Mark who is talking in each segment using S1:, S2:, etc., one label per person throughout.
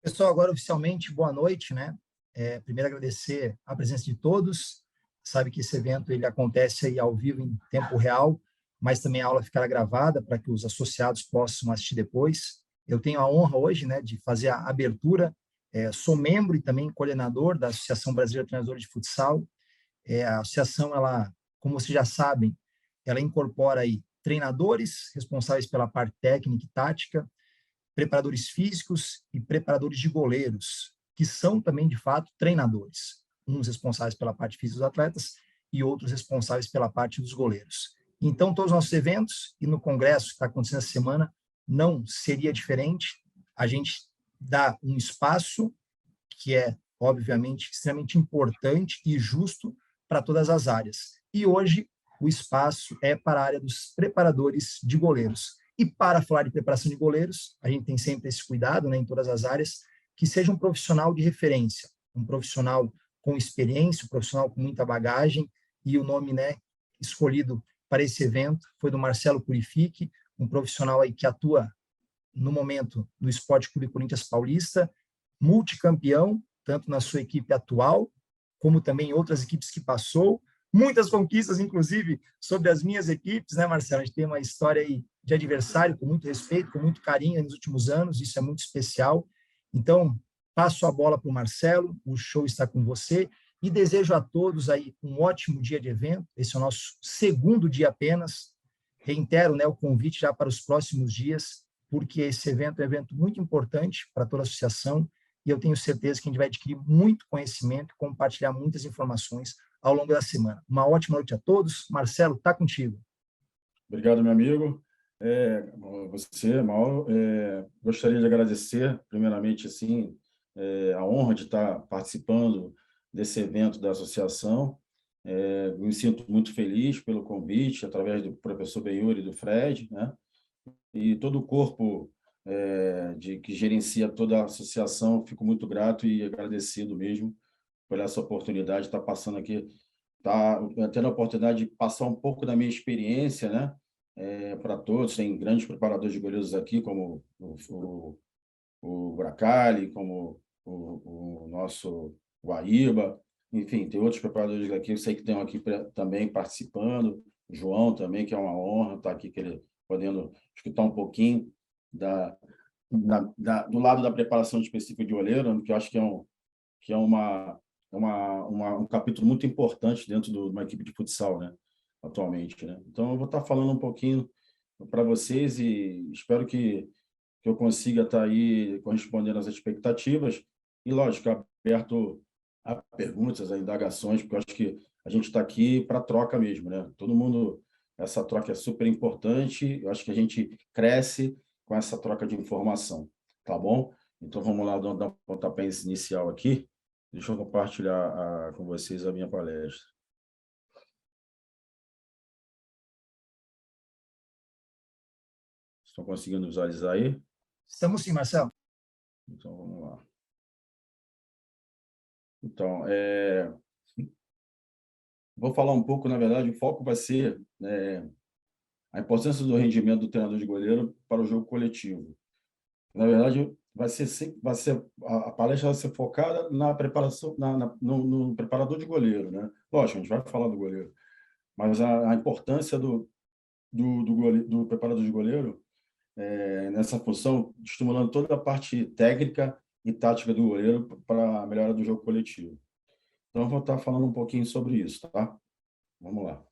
S1: Pessoal, agora oficialmente, boa noite, né? Primeiro agradecer a presença de todos. Sabe que esse evento ele acontece aí ao vivo em tempo real, mas também a aula ficará gravada para que os associados possam assistir depois. Eu tenho a honra hoje, né, de fazer a abertura. Sou membro e também coordenador da Associação Brasileira de Treinadores de Futsal. A associação, ela, como vocês já sabem, ela incorpora aí treinadores responsáveis pela parte técnica e tática, preparadores físicos e preparadores de goleiros, que são também, de fato, treinadores. Uns responsáveis pela parte física dos atletas e outros responsáveis pela parte dos goleiros. Então, todos os nossos eventos e no congresso que está acontecendo essa semana não seria diferente. A gente dá um espaço que é, obviamente, extremamente importante e justo para todas as áreas. E hoje o espaço é para a área dos preparadores de goleiros. E para falar de preparação de goleiros, a gente tem sempre esse cuidado, né, em todas as áreas, que seja um profissional de referência, um profissional com experiência, um profissional com muita bagagem, e o nome, né, escolhido para esse evento foi do Marcelo Purifique, um profissional aí que atua no momento no Esporte Clube Corinthians Paulista, multicampeão, tanto na sua equipe atual, como também em outras equipes que passou, muitas conquistas, inclusive, sobre as minhas equipes, né, Marcelo? A gente tem uma história aí de adversário com muito respeito, com muito carinho nos últimos anos, isso é muito especial. Então, passo a bola para o Marcelo, o show está com você, e desejo a todos aí um ótimo dia de evento, esse é o nosso segundo dia apenas, reitero, né, o convite já para os próximos dias, porque esse evento é um evento muito importante para toda a associação e eu tenho certeza que a gente vai adquirir muito conhecimento e compartilhar muitas informações ao longo da semana. Uma ótima noite a todos. Marcelo, está contigo.
S2: Obrigado, meu amigo. Você, Mauro, gostaria de agradecer, primeiramente, assim, a honra de estar participando desse evento da associação. Me sinto muito feliz pelo convite, através do professor Benhuri e do Fred, né? E todo o corpo que gerencia toda a associação, fico muito grato e agradecido mesmo por essa oportunidade de estar passando aqui, tendo a oportunidade de passar um pouco da minha experiência, né, para todos. Tem grandes preparadores de goleiros aqui, como o Bracali, como o nosso Guaíba, enfim, tem outros preparadores aqui, eu sei que tem aqui também participando, o João também, que é uma honra estar aqui podendo escutar um pouquinho do lado da preparação específica de goleiro, que eu acho que é um capítulo muito importante dentro de uma equipe de futsal, né, atualmente, né? Então, eu vou estar falando um pouquinho para vocês e espero que eu consiga estar aí correspondendo às expectativas e, lógico, aberto a perguntas, a indagações, porque eu acho que a gente está aqui para troca mesmo, né? Todo mundo, essa troca é super importante, eu acho que a gente cresce com essa troca de informação, tá bom? Então, vamos lá dar um pontapé inicial aqui. Deixa eu compartilhar com vocês a minha palestra. Estão conseguindo visualizar aí?
S1: Estamos sim, Marcelo.
S2: Então, vamos lá. Então, vou falar um pouco, na verdade, o foco vai ser a importância do rendimento do treinador de goleiro para o jogo coletivo. Na verdade, a palestra vai ser focada na preparação, no preparador de goleiro, né? Lógico, a gente vai falar do goleiro, mas a importância do preparador de goleiro nessa função, estimulando toda a parte técnica e tática do goleiro para a melhora do jogo coletivo. Então, eu vou estar falando um pouquinho sobre isso, tá? Vamos lá.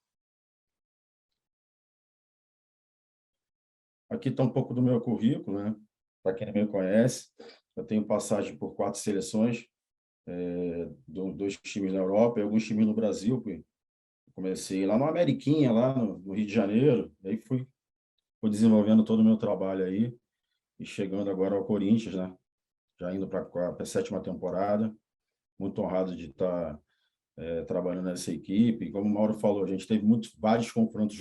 S2: Aqui está um pouco do meu currículo, né? Para quem não me conhece, eu tenho passagem por 4 seleções, 2 times na Europa e alguns times no Brasil. Comecei lá no Ameriquinha, lá no Rio de Janeiro, e aí fui desenvolvendo todo o meu trabalho aí e chegando agora ao Corinthians, né? Já indo para a 7ª temporada. Muito honrado de estar trabalhando nessa equipe. Como o Mauro falou, a gente teve vários confrontos,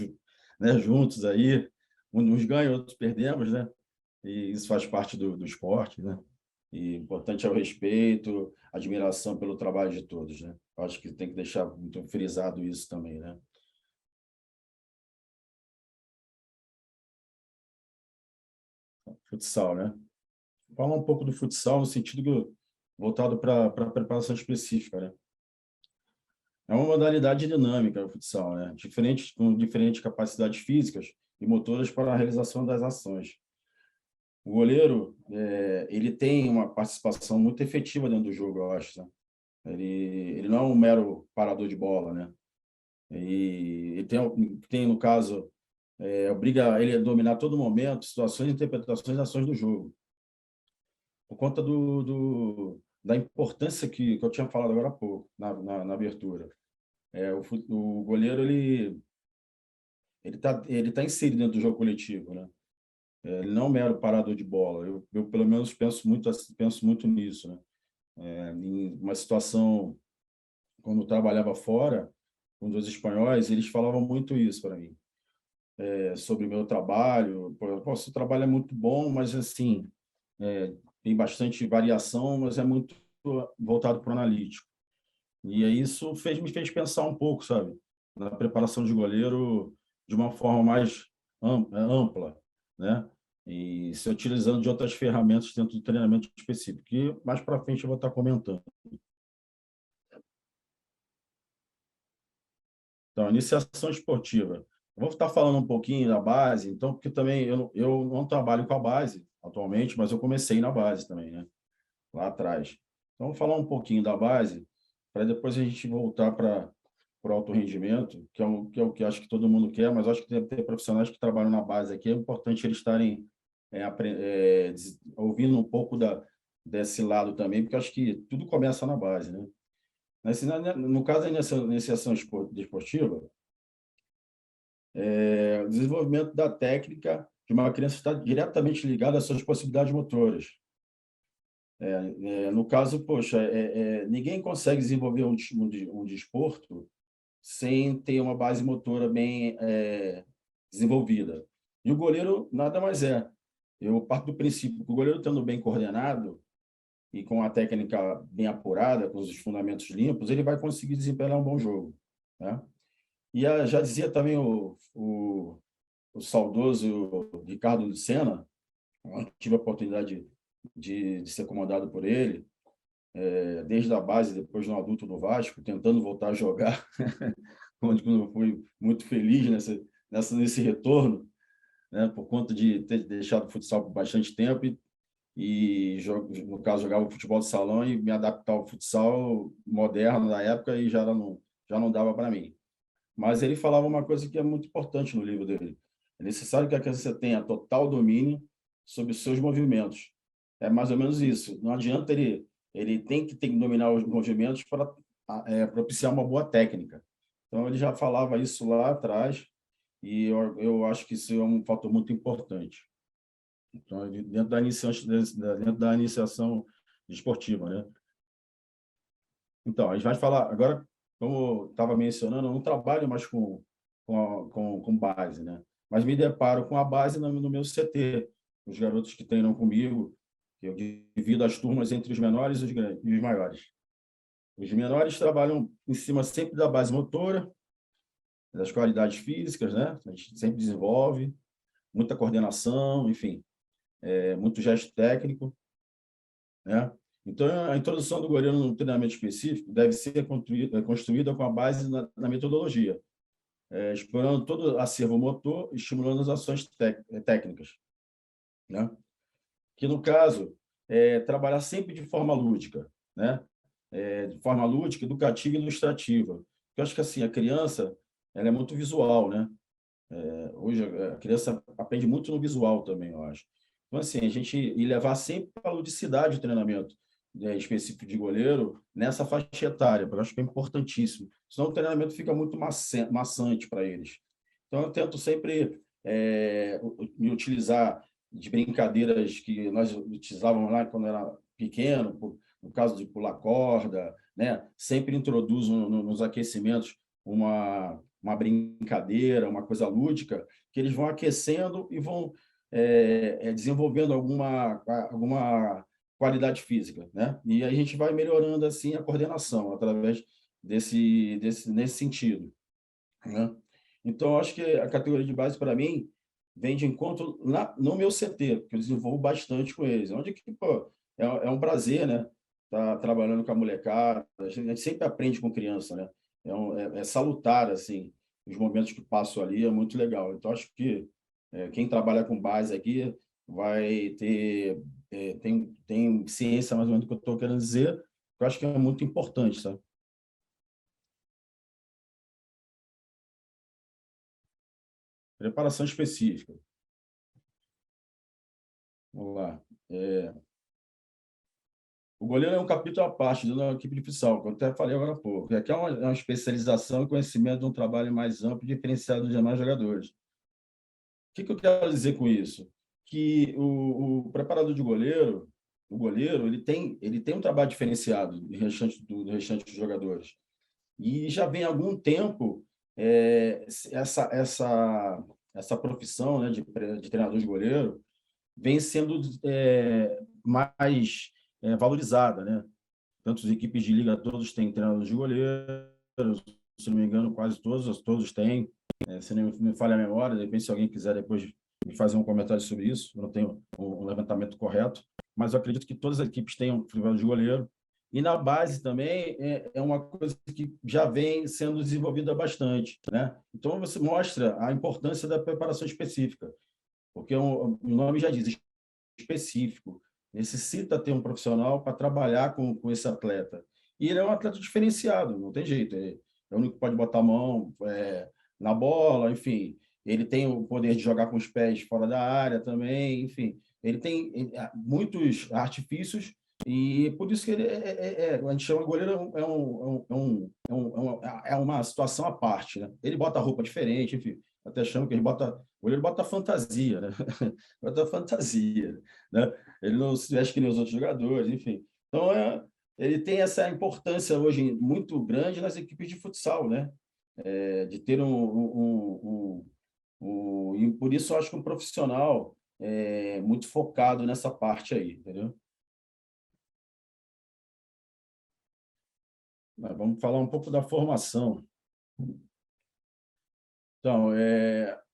S2: né, juntos aí, uns ganham, outros perdemos, né? E isso faz parte do esporte, né? E o importante é o respeito, a admiração pelo trabalho de todos, né? Eu acho que tem que deixar muito frisado isso também, né? Futsal, né? falar um pouco do futsal no sentido voltado para a preparação específica, né? É uma modalidade dinâmica o futsal, né? Com diferentes capacidades físicas e motoras para a realização das ações. O goleiro, ele tem uma participação muito efetiva dentro do jogo, eu acho, né? Ele não é um mero parador de bola, né? Ele tem no caso, obriga ele a dominar a todo momento situações, interpretações e ações do jogo. Por conta da importância que eu tinha falado agora há pouco, na abertura. O goleiro, ele tá inserido dentro do jogo coletivo, né? Ele não é um mero parador de bola. Eu pelo menos, penso muito nisso, né? Em uma situação, quando eu trabalhava fora, com os espanhóis, eles falavam muito isso para mim, sobre o meu trabalho. Pô, seu trabalho é muito bom, mas, assim, tem bastante variação, mas é muito voltado para o analítico. E aí isso me fez pensar um pouco, sabe, na preparação de goleiro de uma forma mais ampla, né? E se utilizando de outras ferramentas dentro do treinamento específico, que mais para frente eu vou estar comentando. Então, iniciação esportiva. Eu vou estar falando um pouquinho da base, então, porque também eu não trabalho com a base atualmente, mas eu comecei na base também, né? Lá atrás. Então, vou falar um pouquinho da base, para depois a gente voltar para o alto rendimento, que é o que acho que todo mundo quer, mas acho que deve ter profissionais que trabalham na base aqui. É importante eles estarem ouvindo um pouco desse lado também, porque acho que tudo começa na base, né? No caso da iniciação desportiva, o desenvolvimento da técnica de uma criança está diretamente ligado às suas possibilidades motoras. No caso, poxa, ninguém consegue desenvolver um desporto sem ter uma base motora bem desenvolvida. E o goleiro nada mais é. Eu parto do princípio que o goleiro, estando bem coordenado e com a técnica bem apurada, com os fundamentos limpos, ele vai conseguir desempenhar um bom jogo, né? E já dizia também o saudoso Ricardo Lucena, eu tive a oportunidade de ser comandado por ele, desde a base, depois no adulto no Vasco, tentando voltar a jogar, onde eu fui muito feliz nesse retorno, né, por conta de ter deixado o futsal por bastante tempo no caso, jogava futebol de salão e me adaptar ao futsal moderno da época e já não dava para mim. Mas ele falava uma coisa que é muito importante no livro dele. É necessário que a criança tenha total domínio sobre os seus movimentos. É mais ou menos isso. Não adianta ele tem que dominar os movimentos para propiciar uma boa técnica. Então, ele já falava isso lá atrás e eu acho que isso é um fator muito importante. Então, dentro da iniciação esportiva, né? Então, a gente vai falar agora, como eu estava mencionando, eu não trabalho mais com base, né? Mas me deparo com a base no meu CT, os garotos que treinam comigo, eu divido as turmas entre os menores e os maiores. Os menores trabalham em cima sempre da base motora, das qualidades físicas, né? A gente sempre desenvolve, muita coordenação, enfim, muito gesto técnico, né? Então, a introdução do goleiro no treinamento específico deve ser construída com a base na metodologia, explorando todo o acervo motor, estimulando as ações técnicas, né? Que, no caso, trabalhar sempre de forma lúdica, né? De forma lúdica, educativa e ilustrativa. Eu acho que, assim, a criança ela é muito visual, né? Hoje, a criança aprende muito no visual também, eu acho. Então, assim, a gente levar sempre para a ludicidade o treinamento específico de goleiro nessa faixa etária, porque eu acho que é importantíssimo. Senão o treinamento fica muito maçante para eles. Então, eu tento sempre me utilizar de brincadeiras que nós utilizávamos lá quando era pequeno, no caso de pular corda, né? Sempre introduzo nos aquecimentos uma brincadeira, uma coisa lúdica, que eles vão aquecendo e vão desenvolvendo alguma qualidade física, né? E a gente vai melhorando assim a coordenação através nesse sentido, né? Então, acho que a categoria de base, para mim, vem de encontro no meu CT, que eu desenvolvo bastante com eles, onde que, pô, é um prazer, né? Tá trabalhando com a molecada, a gente sempre aprende com criança, né? É salutar, assim, os momentos que passo ali, é muito legal. Então, acho que quem trabalha com base aqui vai ter, tem ciência mais ou menos do que eu estou querendo dizer, que eu acho que é muito importante, sabe? Preparação específica. Vamos lá. O goleiro é um capítulo à parte da equipe de futsal, que eu até falei agora há pouco. Aqui é uma especialização e conhecimento de um trabalho mais amplo e diferenciado dos demais jogadores. O que eu quero dizer com isso? Que o preparador de goleiro, o goleiro, ele tem um trabalho diferenciado do restante dos jogadores. E já vem há algum tempo essa profissão, né, de treinador de goleiro vem sendo mais valorizada, né? Tanto as equipes de liga, todos têm treinadores de goleiros, se não me engano, quase todos têm. Se não me falha a memória, de repente, se alguém quiser depois me fazer um comentário sobre isso, eu não tenho um levantamento correto, mas eu acredito que todas as equipes tenham treinador de goleiro. E na base também é uma coisa que já vem sendo desenvolvida bastante, né? Então, você mostra a importância da preparação específica, porque o nome já diz, específico. Necessita ter um profissional para trabalhar com esse atleta. E ele é um atleta diferenciado, não tem jeito. É o único que pode botar a mão na bola, enfim. Ele tem o poder de jogar com os pés fora da área também, enfim. Ele tem muitos artifícios e por isso que ele a gente chama goleiro é uma situação à parte, né? Ele bota roupa diferente, enfim. Até chama que ele bota, o goleiro bota fantasia, né? Bota fantasia, né? Ele não se veste que nem os outros jogadores, enfim. Então, ele tem essa importância hoje muito grande nas equipes de futsal, né? De ter e por isso eu acho que um profissional muito focado nessa parte aí, entendeu? Mas vamos falar um pouco da formação. Então,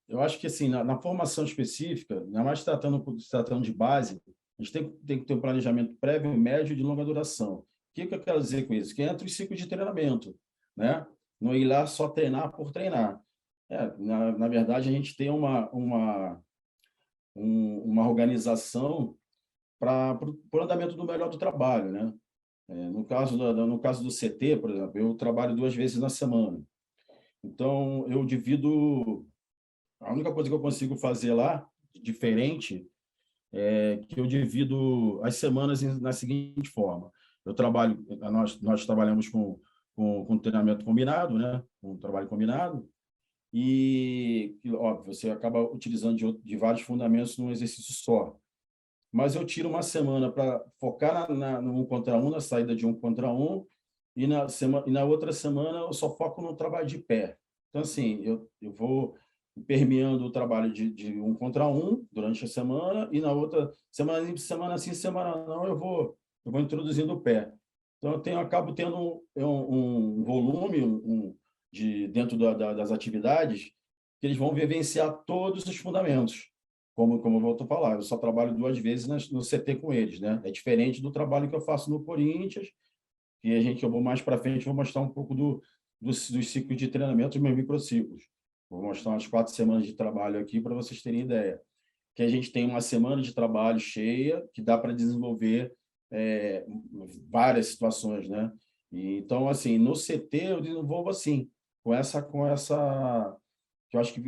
S2: eu acho que assim, na formação específica, ainda mais tratando de base, a gente tem que ter um planejamento prévio, médio e de longa duração. O que eu quero dizer com isso? Que entra os ciclos de treinamento, né? Não ir lá só treinar por treinar. Na verdade, a gente tem uma organização para o andamento do melhor do trabalho, né? No caso do CT, por exemplo, eu trabalho 2 vezes na semana. Então, eu divido. A única coisa que eu consigo fazer lá, diferente, é que eu divido as semanas na seguinte forma. Nós trabalhamos com treinamento combinado, né? Com trabalho combinado, e, óbvio, você acaba utilizando de vários fundamentos num exercício só. Mas eu tiro uma semana para focar no 1 contra 1, na saída de 1 contra 1, e na outra semana eu só foco no trabalho de pé. Então, assim, eu vou permeando o trabalho de 1 contra 1 durante a semana, e na outra semana sim, semana não, eu vou introduzindo o pé. Então, acabo tendo um volume dentro das atividades que eles vão vivenciar todos os fundamentos. Como eu volto a falar, eu só trabalho 2 vezes no CT com eles, né? É diferente do trabalho que eu faço no Corinthians, e eu vou mais para frente, vou mostrar um pouco dos ciclos de treinamento, dos meus microciclos. Vou mostrar umas 4 semanas de trabalho aqui para vocês terem ideia. Que a gente tem uma semana de trabalho cheia, que dá para desenvolver várias situações, né? Então, assim, no CT eu desenvolvo assim, com essa que eu acho que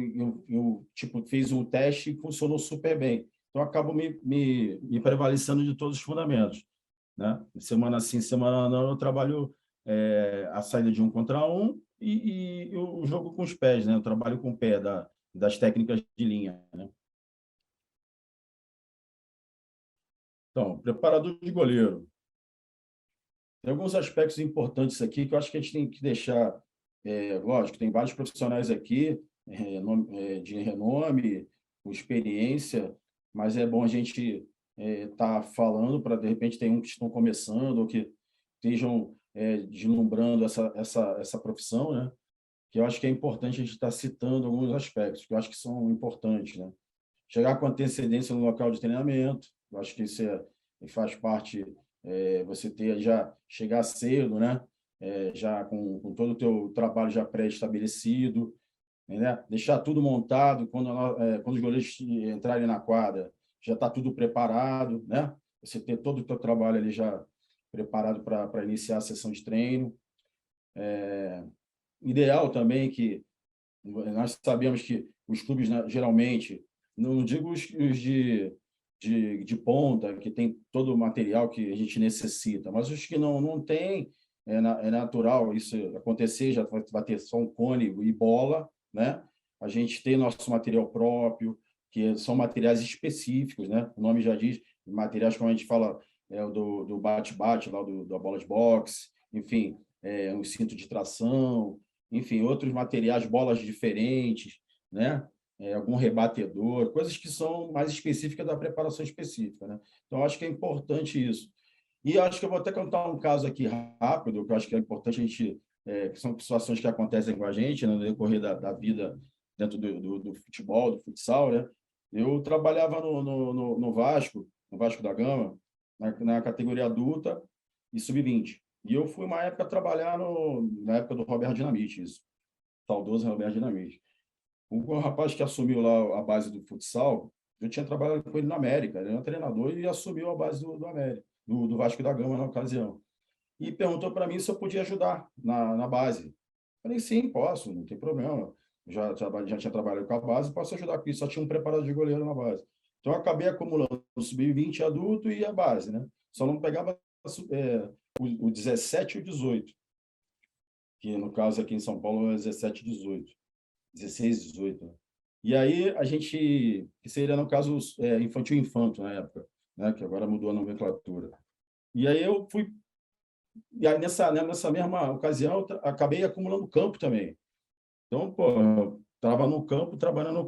S2: eu tipo, fiz um teste e funcionou super bem. Então, eu acabo me prevalecendo de todos os fundamentos, né? Semana sim, semana não, eu trabalho a saída de 1 contra 1 e o jogo com os pés, né? Eu trabalho com o pé das técnicas de linha, né? Então, preparador de goleiro. Tem alguns aspectos importantes aqui que eu acho que a gente tem que deixar, lógico, tem vários profissionais aqui de renome, com experiência, mas é bom a gente estar falando para, de repente, tem que estão começando ou que estejam deslumbrando essa profissão, né? Que eu acho que é importante a gente estar citando alguns aspectos que eu acho que são importantes, né? chegar com antecedência no local de treinamento. Eu acho que isso faz parte, você ter já chegar cedo, né? Já com todo o teu trabalho já pré-estabelecido, né? Deixar tudo montado, quando os goleiros entrarem na quadra, já está tudo preparado, né? Você ter todo o teu trabalho ali já preparado para iniciar a sessão de treino. Ideal também que nós sabemos que os clubes, né, geralmente, não digo os de ponta, que tem todo o material que a gente necessita, mas os que não tem, é natural isso acontecer, já vai ter só um cone e bola, né? A gente tem nosso material próprio, que são materiais específicos, né? O nome já diz, materiais como a gente fala, do bate-bate, lá da bola de boxe, enfim, um cinto de tração, enfim, outros materiais, bolas diferentes, né? Algum rebatedor, coisas que são mais específicas da preparação específica, né? Então, acho que é importante isso. E acho que eu vou até contar um caso aqui rápido, que eu acho que é importante a gente, que são situações que acontecem com a gente, né, no decorrer da vida dentro do futebol, do futsal, né? Eu trabalhava no Vasco, no Vasco da Gama, na categoria adulta e sub-20. E eu fui uma época trabalhar na época do Roberto Dinamite, isso. Saudoso Roberto Dinamite. O rapaz que assumiu lá a base do futsal, eu tinha trabalhado com ele na América, ele era um treinador e assumiu a base do América, do Vasco da Gama na ocasião. E perguntou para mim se eu podia ajudar na base. Falei, sim, posso, não tem problema. Já tinha trabalhado com a base, posso ajudar com isso. Só tinha um preparador de goleiro na base. Então, eu acabei acumulando o sub-20 adulto e a base, né? Só não pegava o 17 e o 18, que no caso aqui em São Paulo é 17 e 18. 16, 18. Né? E aí a gente, que seria no caso infantil e infanto na época, né? Que agora mudou a nomenclatura. E aí eu fui, e aí nessa mesma ocasião, eu acabei acumulando campo também. Então, pô, eu estava no campo trabalhando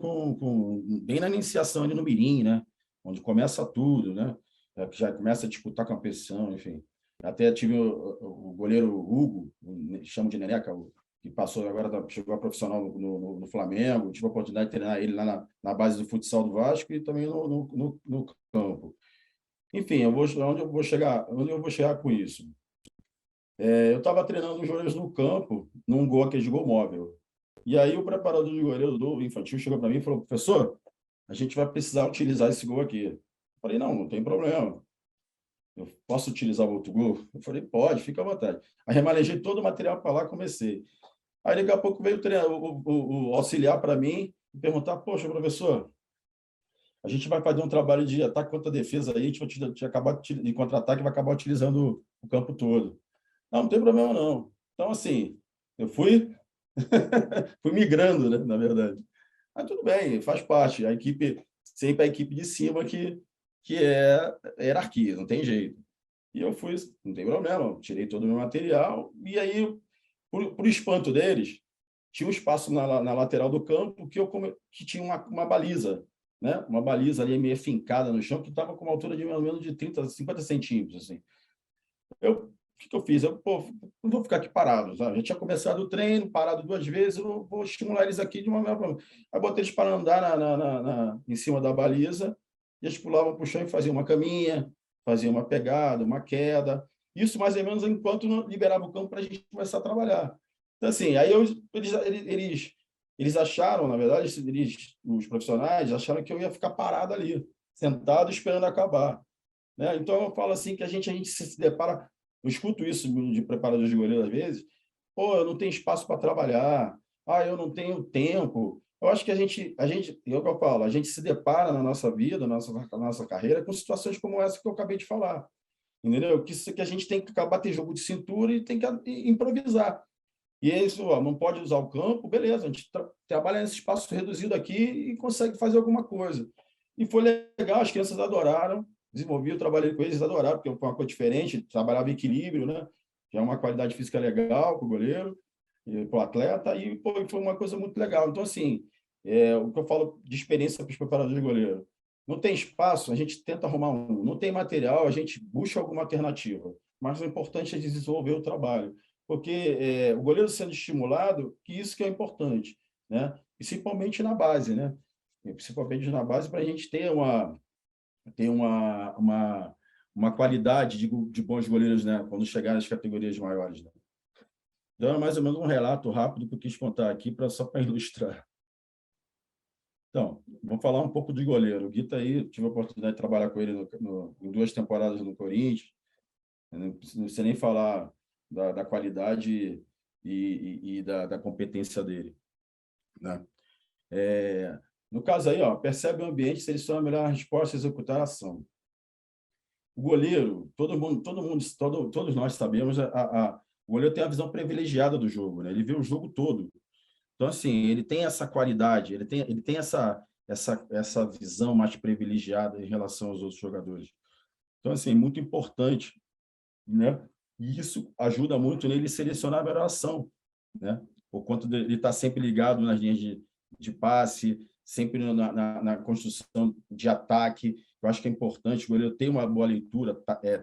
S2: bem na iniciação ali no Mirim, né? Onde começa tudo, né? Que já começa a disputar competição, enfim. Até tive o goleiro Hugo, chamo de Neneca, que passou agora, chegou a profissional no Flamengo, tive a oportunidade de treinar ele lá na base do futsal do Vasco e também no campo. Enfim, onde eu vou chegar com isso? Eu estava treinando os goleiros no campo, num gol, aquele de gol móvel. E aí o preparador de goleiro do infantil chegou para mim e falou, professor, a gente vai precisar utilizar esse gol aqui. Eu falei, não tem problema. Eu posso utilizar o outro gol? Eu falei, pode, fica à vontade. Aí remanejei todo o material para lá, comecei. Aí daqui a pouco veio o auxiliar para mim e perguntar, poxa, professor, a gente vai fazer um trabalho de ataque contra defesa aí, a gente vai acabar de contra-ataque, vai acabar utilizando o campo todo. Não tem problema não. Então, assim, eu fui migrando, né, na verdade. Mas tudo bem, faz parte. Sempre a equipe de cima que é hierarquia, não tem jeito. E eu fui, não tem problema, tirei todo o meu material, e aí, por espanto deles, tinha um espaço na lateral do campo que tinha uma baliza, né? Uma baliza ali meio fincada no chão, que estava com uma altura de mais ou menos de 30, 50 centímetros. Assim. O que eu fiz? Não vou ficar aqui parado, sabe? Já tinha começado o treino, parado 2 vezes, eu vou estimular eles aqui de uma maneira. Aí botei eles para andar em cima da baliza, e eles pulavam para o chão e faziam uma caminha, faziam uma pegada, uma queda. Isso mais ou menos enquanto não liberava o campo para a gente começar a trabalhar. Então, assim, aí eles acharam, na verdade, os profissionais acharam que eu ia ficar parado ali, sentado, esperando acabar. Né? Então, eu falo assim que a gente se depara. Eu escuto isso de preparadores de goleiro às vezes. Pô, eu não tenho espaço para trabalhar. Eu não tenho tempo. Eu acho que é o que eu falo, a gente se depara na nossa vida, na nossa carreira, com situações como essa que eu acabei de falar. Entendeu? Que a gente tem que acabar ter jogo de cintura e tem que improvisar. E é isso, não pode usar o campo, beleza, a gente trabalha nesse espaço reduzido aqui e consegue fazer alguma coisa. E foi legal, as crianças adoraram, eu trabalhei com eles, adoraram, porque foi uma coisa diferente, trabalhava em equilíbrio, né? Que é uma qualidade física legal para o goleiro, para o atleta, e foi uma coisa muito legal. Então, assim, o que eu falo de experiência para os preparadores de goleiro, não tem espaço, a gente tenta arrumar não tem material, a gente busca alguma alternativa, mas o importante é desenvolver o trabalho, porque o goleiro sendo estimulado, que isso que é importante, né? Principalmente na base, né? principalmente na base, para a gente ter uma qualidade de bons goleiros, né, quando chegar nas categorias maiores, né? Então, é mais ou menos um relato rápido que eu quis contar aqui, só para ilustrar. Então, vamos falar um pouco de goleiro. O Gui está aí, tive a oportunidade de trabalhar com ele em 2 temporadas no Corinthians. Eu não sei nem falar da qualidade e da competência dele, né? No caso aí, percebe o ambiente, seleciona a melhor resposta e executar a ação. O goleiro, todos nós sabemos, o goleiro tem a visão privilegiada do jogo, né? Ele vê o jogo todo. Então, assim, ele tem essa qualidade, ele tem essa visão mais privilegiada em relação aos outros jogadores. Então, assim, muito importante, né? E isso ajuda muito nele selecionar a melhor ação, né? Por conta de ele estar sempre ligado nas linhas de passe, sempre na construção de ataque. Eu acho que é importante o goleiro ter uma boa leitura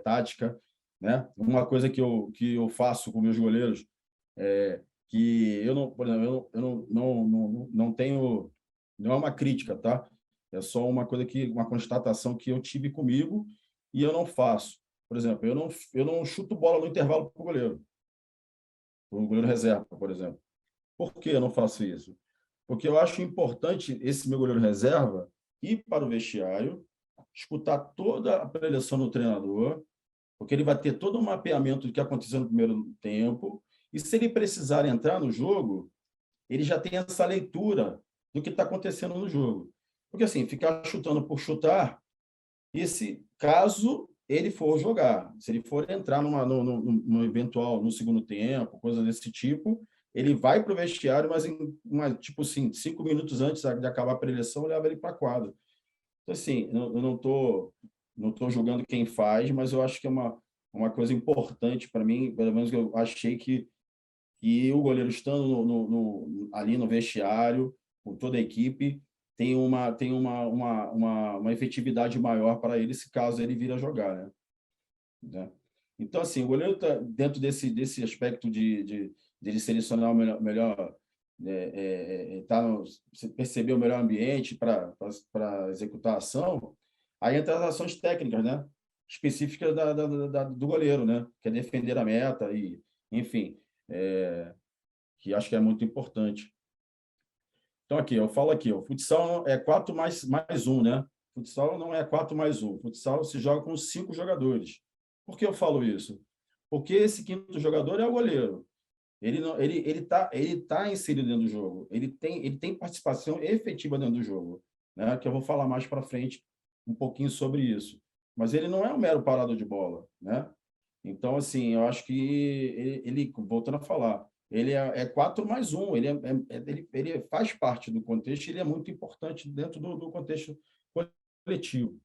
S2: tática, né? Uma coisa que eu faço com meus goleiros que eu não, por exemplo, eu não tenho, não é uma crítica, tá? É só uma constatação que eu tive comigo e eu não faço. Por exemplo, eu não chuto bola no intervalo para o goleiro reserva, por exemplo. Por que eu não faço isso? Porque eu acho importante esse meu goleiro reserva ir para o vestiário, escutar toda a preleção do treinador, porque ele vai ter todo um mapeamento do que aconteceu no primeiro tempo, e se ele precisar entrar no jogo, ele já tem essa leitura do que está acontecendo no jogo. Porque, assim, ficar chutando por chutar, esse caso ele for jogar, se ele for entrar no eventual, no segundo tempo, coisa desse tipo, ele vai para o vestiário, mas tipo assim, 5 minutos antes de acabar a preleção, leva ele para a quadra. Então, assim, eu não tô julgando quem faz, mas eu acho que é uma coisa importante para mim, pelo menos eu achei que o goleiro estando ali no vestiário, com toda a equipe, tem uma efetividade maior para ele, se caso ele vir a jogar, né? Então, assim, o goleiro está dentro desse aspecto de selecionar o melhor perceber o melhor ambiente para executar a ação, aí entra as ações técnicas, né? Específicas do goleiro, né? Que é defender a meta e, enfim, que acho que é muito importante. Então, aqui, eu falo aqui, o futsal é 4+1, né? Futsal não é 4+1. Futsal se joga com 5 jogadores. Por que eu falo isso? Porque esse 5º jogador é o goleiro. Ele tá inserido dentro do jogo. Ele tem participação efetiva dentro do jogo, né? Que eu vou falar mais para frente um pouquinho sobre isso. Mas ele não é um mero parador de bola, né? Então, assim, eu acho que voltando a falar, ele é 4+1, ele faz parte do contexto, ele é muito importante dentro do contexto coletivo.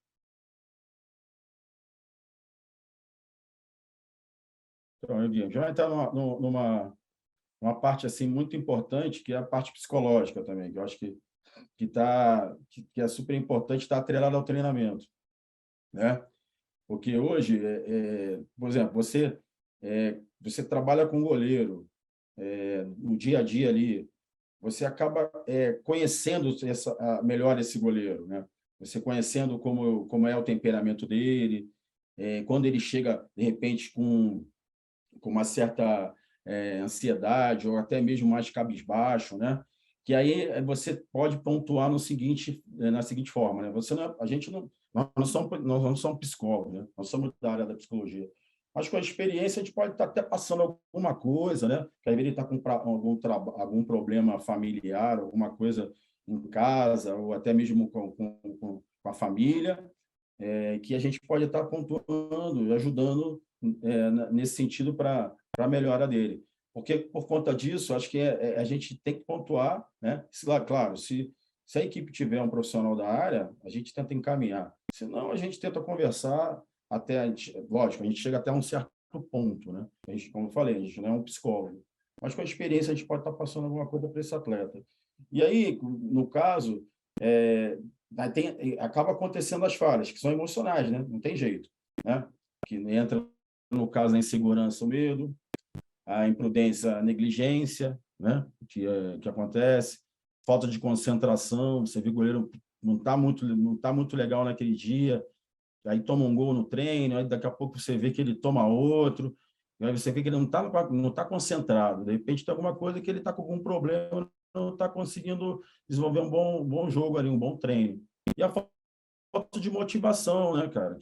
S2: Então, a gente vai entrar uma parte assim muito importante, que é a parte psicológica também, que eu acho que é super importante, estar atrelado ao treinamento, né? Porque hoje, por exemplo, você trabalha com goleiro no dia a dia ali, você acaba conhecendo melhor esse goleiro, né? Você conhecendo como é o temperamento dele, quando ele chega, de repente, com uma certa ansiedade ou até mesmo mais cabisbaixo, né? Que aí você pode pontuar na seguinte forma, né? A gente nós não somos psicólogos, né? Nós somos da área da psicologia. Mas com a experiência a gente pode estar até passando alguma coisa, né? Que aí ele está com algum problema familiar, alguma coisa em casa ou até mesmo com a família, que a gente pode estar pontuando e ajudando nesse sentido para a melhora dele. Porque, por conta disso, acho que a gente tem que pontuar, né? Claro, se a equipe tiver um profissional da área, a gente tenta encaminhar. Senão, a gente tenta conversar lógico, a gente chega até um certo ponto, né? Como eu falei, a gente não é um psicólogo. Mas com a experiência, a gente pode estar passando alguma coisa para esse atleta. E aí, no caso, acaba acontecendo as falhas, que são emocionais, né? Não tem jeito, né? Que entra, no caso, a insegurança, o medo, a imprudência, a negligência, né? Que acontece, falta de concentração, você vê goleiro não tá muito legal naquele dia, aí toma um gol no treino, aí daqui a pouco você vê que ele toma outro, aí você vê que ele não tá concentrado, de repente tem alguma coisa que ele está com algum problema, não está conseguindo desenvolver um bom jogo ali, um bom treino. E a falta de motivação, né, cara?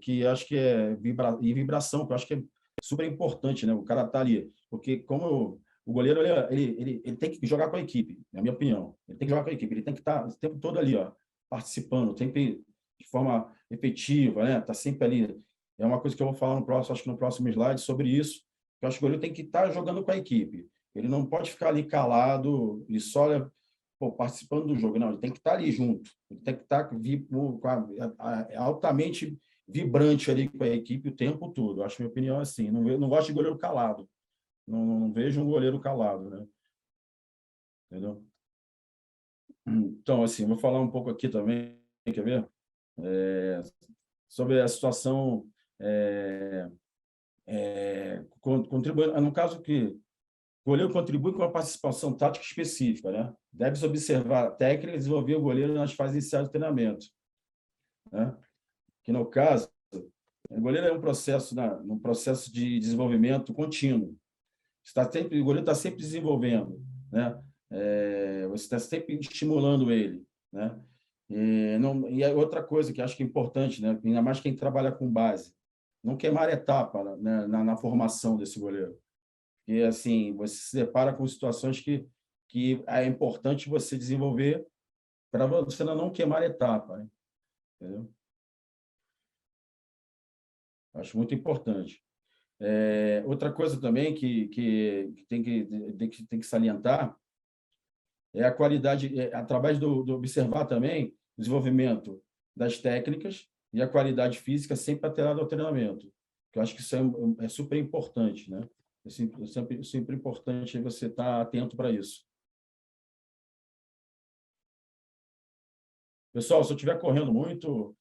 S2: Que acho que é vibração, que eu acho que é super importante, né? O cara tá ali, porque o goleiro ele tem que jogar com a equipe, na minha opinião. Ele tem que jogar com a equipe, ele tem que estar o tempo todo ali, ó, participando, sempre de forma efetiva, né? Tá sempre ali. É uma coisa que eu vou falar acho que no próximo slide sobre isso. Eu acho que o goleiro tem que estar jogando com a equipe. Ele não pode ficar ali calado e só participando do jogo. Não, ele tem que estar ali junto. Ele tem que estar altamente vibrante ali com a equipe o tempo todo. Eu acho minha opinião assim. Não gosto de goleiro calado. Não vejo um goleiro calado, né? Entendeu? Então, assim, vou falar um pouco aqui também, quer ver? Sobre a situação contribuindo, no caso que o goleiro contribui com a participação tática específica, né? Deve-se observar a técnica e desenvolver o goleiro nas fases iniciais do treinamento, né? Que, no caso, o goleiro é um processo de desenvolvimento contínuo. O goleiro está sempre desenvolvendo, né? Você está sempre estimulando ele, né? E outra coisa que acho que é importante, né? Ainda mais quem trabalha com base, não queimar etapa, né? na formação desse goleiro. E, assim, você se depara com situações que é importante você desenvolver para você não queimar etapa, né? Entendeu? Acho muito importante. Outra coisa também que tem que salientar é a qualidade, através do observar também o desenvolvimento das técnicas e a qualidade física sempre atrelada ao treinamento. Que eu acho que isso é super importante, né? Sempre importante você estar atento para isso. Pessoal, se eu estiver correndo muito,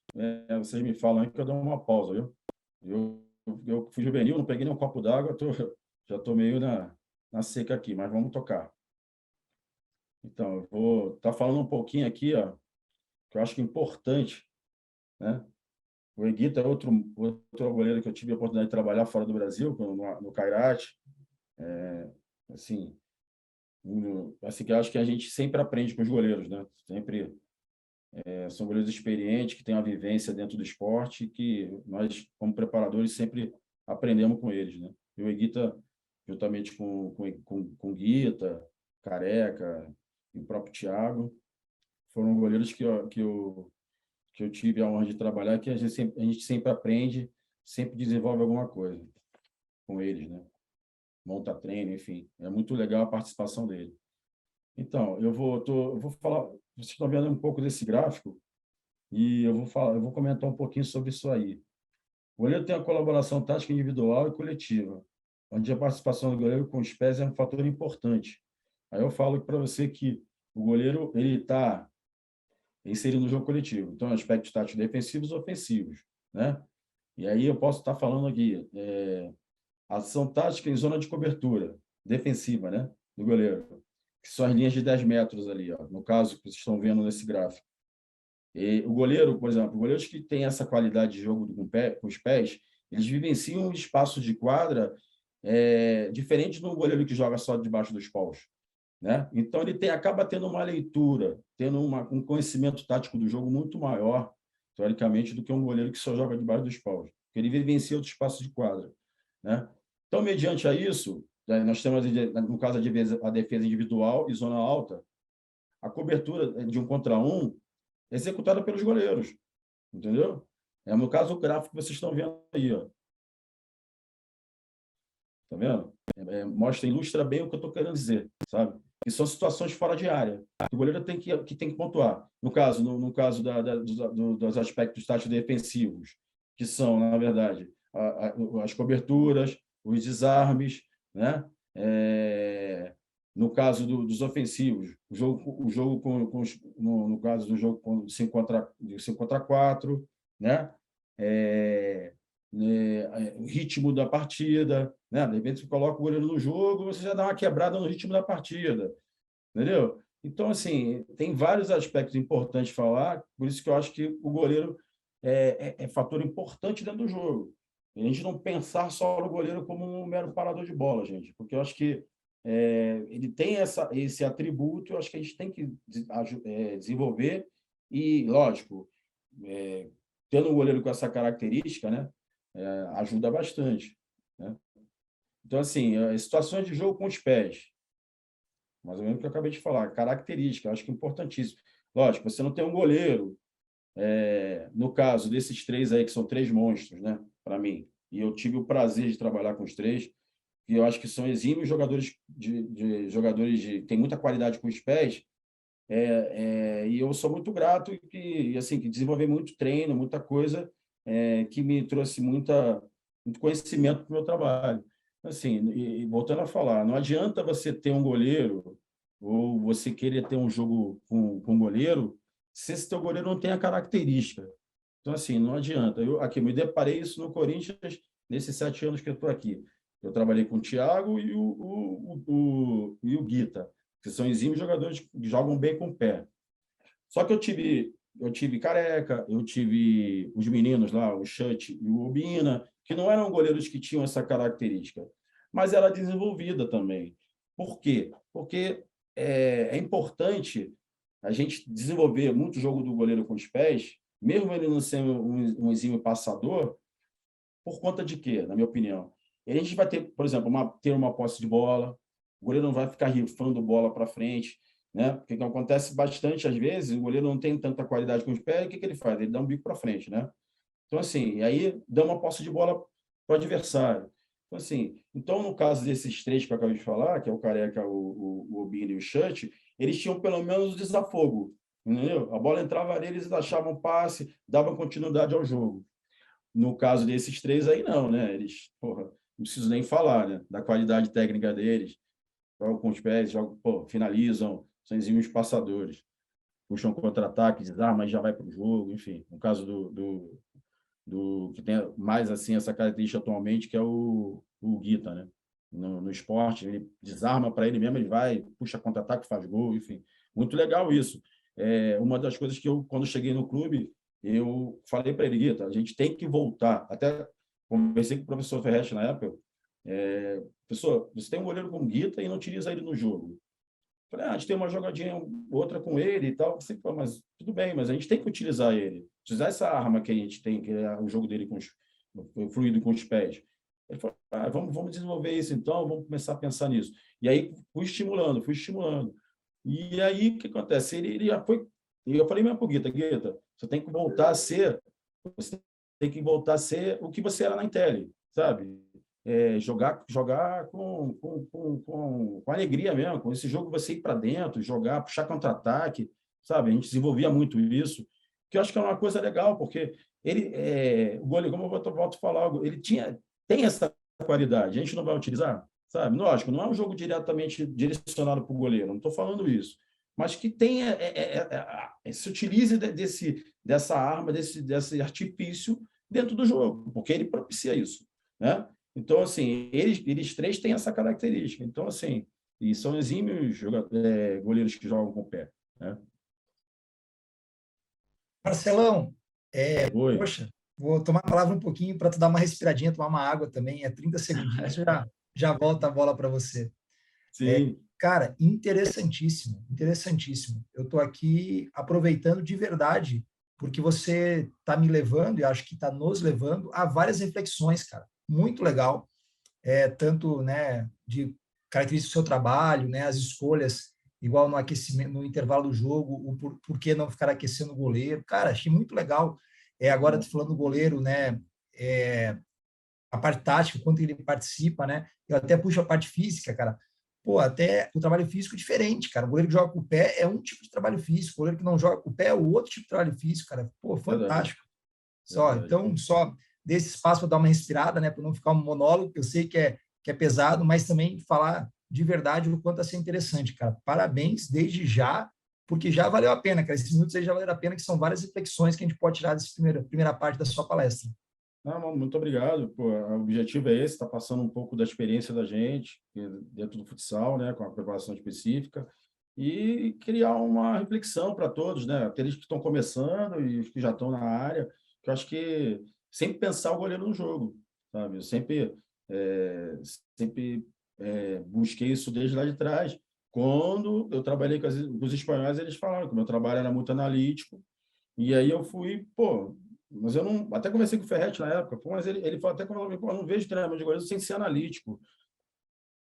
S2: vocês me falam aí que eu dou uma pausa, viu? Eu fui juvenil, não peguei nenhum copo d'água, já estou meio na seca aqui, mas vamos tocar. Então, eu vou estar falando um pouquinho aqui, ó, que eu acho que é importante, né? O Eguita é outro goleiro que eu tive a oportunidade de trabalhar fora do Brasil, no Kairat. Assim, assim, que eu acho que a gente sempre aprende com os goleiros, né? Sempre são goleiros experientes, que têm uma vivência dentro do esporte, que nós, como preparadores, sempre aprendemos com eles, né? E o Eguita, juntamente com o Guita, Careca e o próprio Thiago, foram goleiros que eu tive a honra de trabalhar, que a gente sempre aprende, sempre desenvolve alguma coisa com eles, né? Monta treino, enfim. É muito legal a participação dele. Então, eu vou falar, vocês estão vendo um pouco desse gráfico, e eu vou comentar um pouquinho sobre isso aí. O goleiro tem a colaboração tática individual e coletiva, onde a participação do goleiro com os pés é um fator importante. Aí eu falo para você que o goleiro ele está inserido no jogo coletivo. Então, aspectos táticos defensivos e ofensivos, né? E aí eu posso estar falando aqui, ação tática em zona de cobertura defensiva, né? Do goleiro, que são as linhas de 10 metros ali, ó, no caso que vocês estão vendo nesse gráfico. E o goleiro, por exemplo, goleiros que têm essa qualidade de jogo com os pés, eles vivenciam um espaço de quadra diferente do goleiro que joga só debaixo dos paus, né? Então, ele acaba tendo uma leitura, tendo um conhecimento tático do jogo muito maior, teoricamente, do que um goleiro que só joga debaixo dos paus, porque ele vivencia outro espaço de quadra, né? Então, mediante a isso, nós temos, no caso, a defesa individual e zona alta, a cobertura de 1 contra 1 executada pelos goleiros, entendeu? No caso, o gráfico que vocês estão vendo aí, ó. Tá vendo? Ilustra bem o que eu estou querendo dizer, sabe? Que são situações fora de área. O goleiro tem que pontuar. No caso dos aspectos táticos defensivos, que são, na verdade, as coberturas, os desarmes, né? No caso dos ofensivos, o jogo no caso do jogo com 5 contra 4, né? O ritmo da partida, né? De repente você coloca o goleiro no jogo, você já dá uma quebrada no ritmo da partida, entendeu? Então, assim, tem vários aspectos importantes de falar, por isso que eu acho que o goleiro é fator importante dentro do jogo. E a gente não pensar só no goleiro como um mero parador de bola, gente, porque eu acho que ele tem esse atributo, eu acho que a gente tem que desenvolver e, lógico, é, tendo um goleiro com essa característica, né, ajuda bastante, né? Então, assim, situações de jogo com os pés, mais ou menos o que eu acabei de falar, característica, eu acho que é importantíssimo. Lógico, você não tem um goleiro, no caso desses três aí, que são três monstros, né, para mim, e eu tive o prazer de trabalhar com os três, que eu acho que são exímios jogadores tem muita qualidade com os pés, e eu sou muito grato e assim que desenvolvi muito treino, muita coisa que me trouxe muito conhecimento para o meu trabalho. Assim, e voltando a falar, não adianta você ter um goleiro ou você querer ter um jogo com um goleiro se esse teu goleiro não tem a característica. Então, assim, não adianta. Eu aqui me deparei isso no Corinthians nesses 7 anos que eu estou aqui. Eu trabalhei com o Thiago e o Guita, que são exímios jogadores que jogam bem com o pé. Só que eu tive Careca, eu tive os meninos lá, o Chute e o Obina, que não eram goleiros que tinham essa característica, mas era desenvolvida também. Por quê? Porque é importante a gente desenvolver muito o jogo do goleiro com os pés, mesmo ele não sendo um exímio passador, por conta de quê, na minha opinião? E a gente vai ter, por exemplo, ter uma posse de bola, o goleiro não vai ficar rifando bola para frente, né? Porque que acontece bastante às vezes, o goleiro não tem tanta qualidade com os pés, o que ele faz? Ele dá um bico para frente, né? Então, assim, e aí dá uma posse de bola para o adversário. Então, assim, no caso desses três que eu acabei de falar, que é o Careca, o Obina e o Chute, eles tinham pelo menos desafogo, entendeu? A bola entrava neles, eles achavam passe, davam continuidade ao jogo. No caso desses três aí, não, né? Eles, porra, não preciso nem falar, né? Da qualidade técnica deles. Jogam com os pés, jogam, pô, finalizam, são exímios passadores. Puxam contra-ataque, desarma e já vai para o jogo, enfim. No caso do que tem mais assim essa característica atualmente, que é o Guita, né? No esporte, ele desarma para ele mesmo, ele vai, puxa contra-ataque, faz gol, enfim. Muito legal isso. Uma das coisas que eu, quando cheguei no clube, eu falei para ele, Guita, a gente tem que voltar. Até conversei com o professor Ferretti na época. Professor, você tem um goleiro como Guita e não utiliza ele no jogo. Falei, a gente tem uma jogadinha, outra com ele e tal. Você falou, mas tudo bem, mas a gente tem que utilizar ele. Utilizar essa arma que a gente tem, que é o jogo dele o fluido com os pés. Ele falou, vamos desenvolver isso então, vamos começar a pensar nisso. E aí fui estimulando, fui estimulando. E aí o que acontece? Ele já foi. E eu falei mesmo para o Guita, Guita, você tem que voltar a ser. Você tem que voltar a ser o que você era na Intel, sabe? Jogar com alegria mesmo, com esse jogo você ir para dentro, jogar, puxar contra-ataque, sabe? A gente desenvolvia muito isso, que eu acho que é uma coisa legal, porque o goleiro, como eu volto a falar, ele tem essa qualidade, a gente não vai utilizar, sabe? Lógico, não é um jogo diretamente direcionado para o goleiro, não estou falando isso, mas que tenha, se utilize dessa arma, desse artifício dentro do jogo, porque ele propicia isso, né? Então, assim, eles três têm essa característica. Então, assim, e são exímios goleiros que jogam com o pé, né?
S1: Marcelão,
S2: Oi.
S1: poxa, vou tomar a palavra um pouquinho para tu dar uma respiradinha, tomar uma água também, 30 segundinhos, já volta a bola para você.
S2: Sim.
S1: Cara, interessantíssimo, interessantíssimo. Eu estou aqui aproveitando de verdade, porque você está me levando, e acho que está nos levando, a várias reflexões, cara. Muito legal, tanto né, de características do seu trabalho, né, as escolhas, igual no aquecimento, no intervalo do jogo, o por que não ficar aquecendo o goleiro. Cara, achei muito legal. Agora, tu falando do goleiro, né, a parte tática, quanto ele participa, né? Eu até puxo a parte física, cara. Pô, até o trabalho físico é diferente, cara. O goleiro que joga com o pé é um tipo de trabalho físico, o goleiro que não joga com o pé é o outro tipo de trabalho físico, cara. Pô,
S2: Verdade,
S1: fantástico.
S2: verdade.
S1: Então, só desse espaço para dar uma respirada, né, para não ficar um monólogo, que eu sei que é pesado, mas também falar de verdade o quanto a ser interessante, cara. Parabéns desde já, porque já valeu a pena, cara. Esses minutos aí já valeram a pena, que são várias reflexões que a gente pode tirar dessa primeira parte da sua palestra.
S2: Não, muito obrigado. Pô, o objetivo é esse, está passando um pouco da experiência da gente dentro do futsal, né, com a preparação específica. e criar uma reflexão para todos, né? Aqueles que estão começando e os que já estão na área, que eu acho que sempre pensar o goleiro no jogo, sabe? Eu é, sempre busquei isso desde lá de trás. Quando eu trabalhei com os espanhóis, eles falaram que o meu trabalho era muito analítico, e aí eu fui, pô, mas eu não. Até conversei com o Ferretti na época, pô, mas ele falou até comigo, pô, eu não vejo treinamento de goleiro sem ser analítico,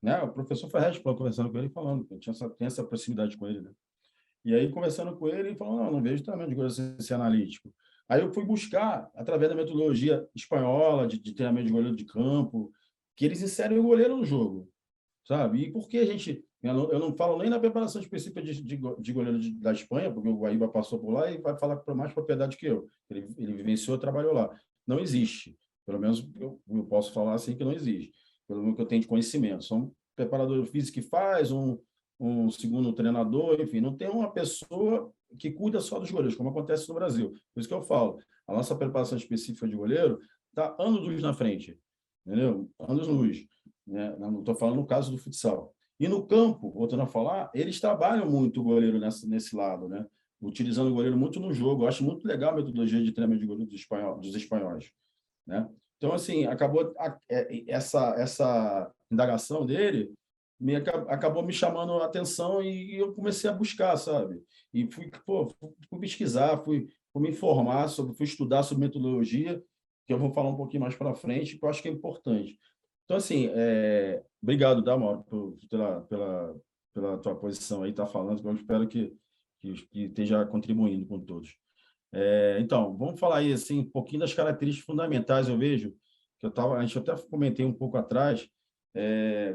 S2: né? O professor Ferretti falou, conversando com ele, falando que eu tem essa proximidade com ele, né? E aí, conversando com ele, ele falou, não vejo treinamento de goleiro sem ser analítico. Aí eu fui buscar, através da metodologia espanhola, de treinamento de goleiro de campo, que eles inserem o goleiro no jogo, sabe? E por que a gente... Eu não falo nem na preparação específica de goleiro da Espanha, porque o Guaíba passou por lá e vai falar com mais propriedade que eu. Ele vivenciou, trabalhou lá. Não existe. Pelo menos eu posso falar assim que não existe. Pelo menos que eu tenho de conhecimento. São preparador físico que faz, um segundo treinador, enfim, não tem uma pessoa que cuida só dos goleiros, como acontece no Brasil. Por isso que eu falo, a nossa preparação específica de goleiro está anos-luz na frente, entendeu? Anos-luz. Né? Não estou falando no caso do futsal. E no campo, voltando a falar, eles trabalham muito o goleiro nesse lado, né? Utilizando o goleiro muito no jogo. Eu acho muito legal a metodologia de treinamento de goleiro dos espanhóis, né? Então, assim, acabou essa indagação dele acabou me chamando a atenção e eu comecei a buscar, sabe? E fui pesquisar, fui me informar fui estudar sobre metodologia, que eu vou falar um pouquinho mais para frente, que eu acho que é importante. Então, assim, obrigado, Mauro, pela tua posição aí, tá falando, que eu espero que esteja contribuindo com todos. Então, vamos falar aí, assim, um pouquinho das características fundamentais, eu vejo, a gente até comentei um pouco atrás,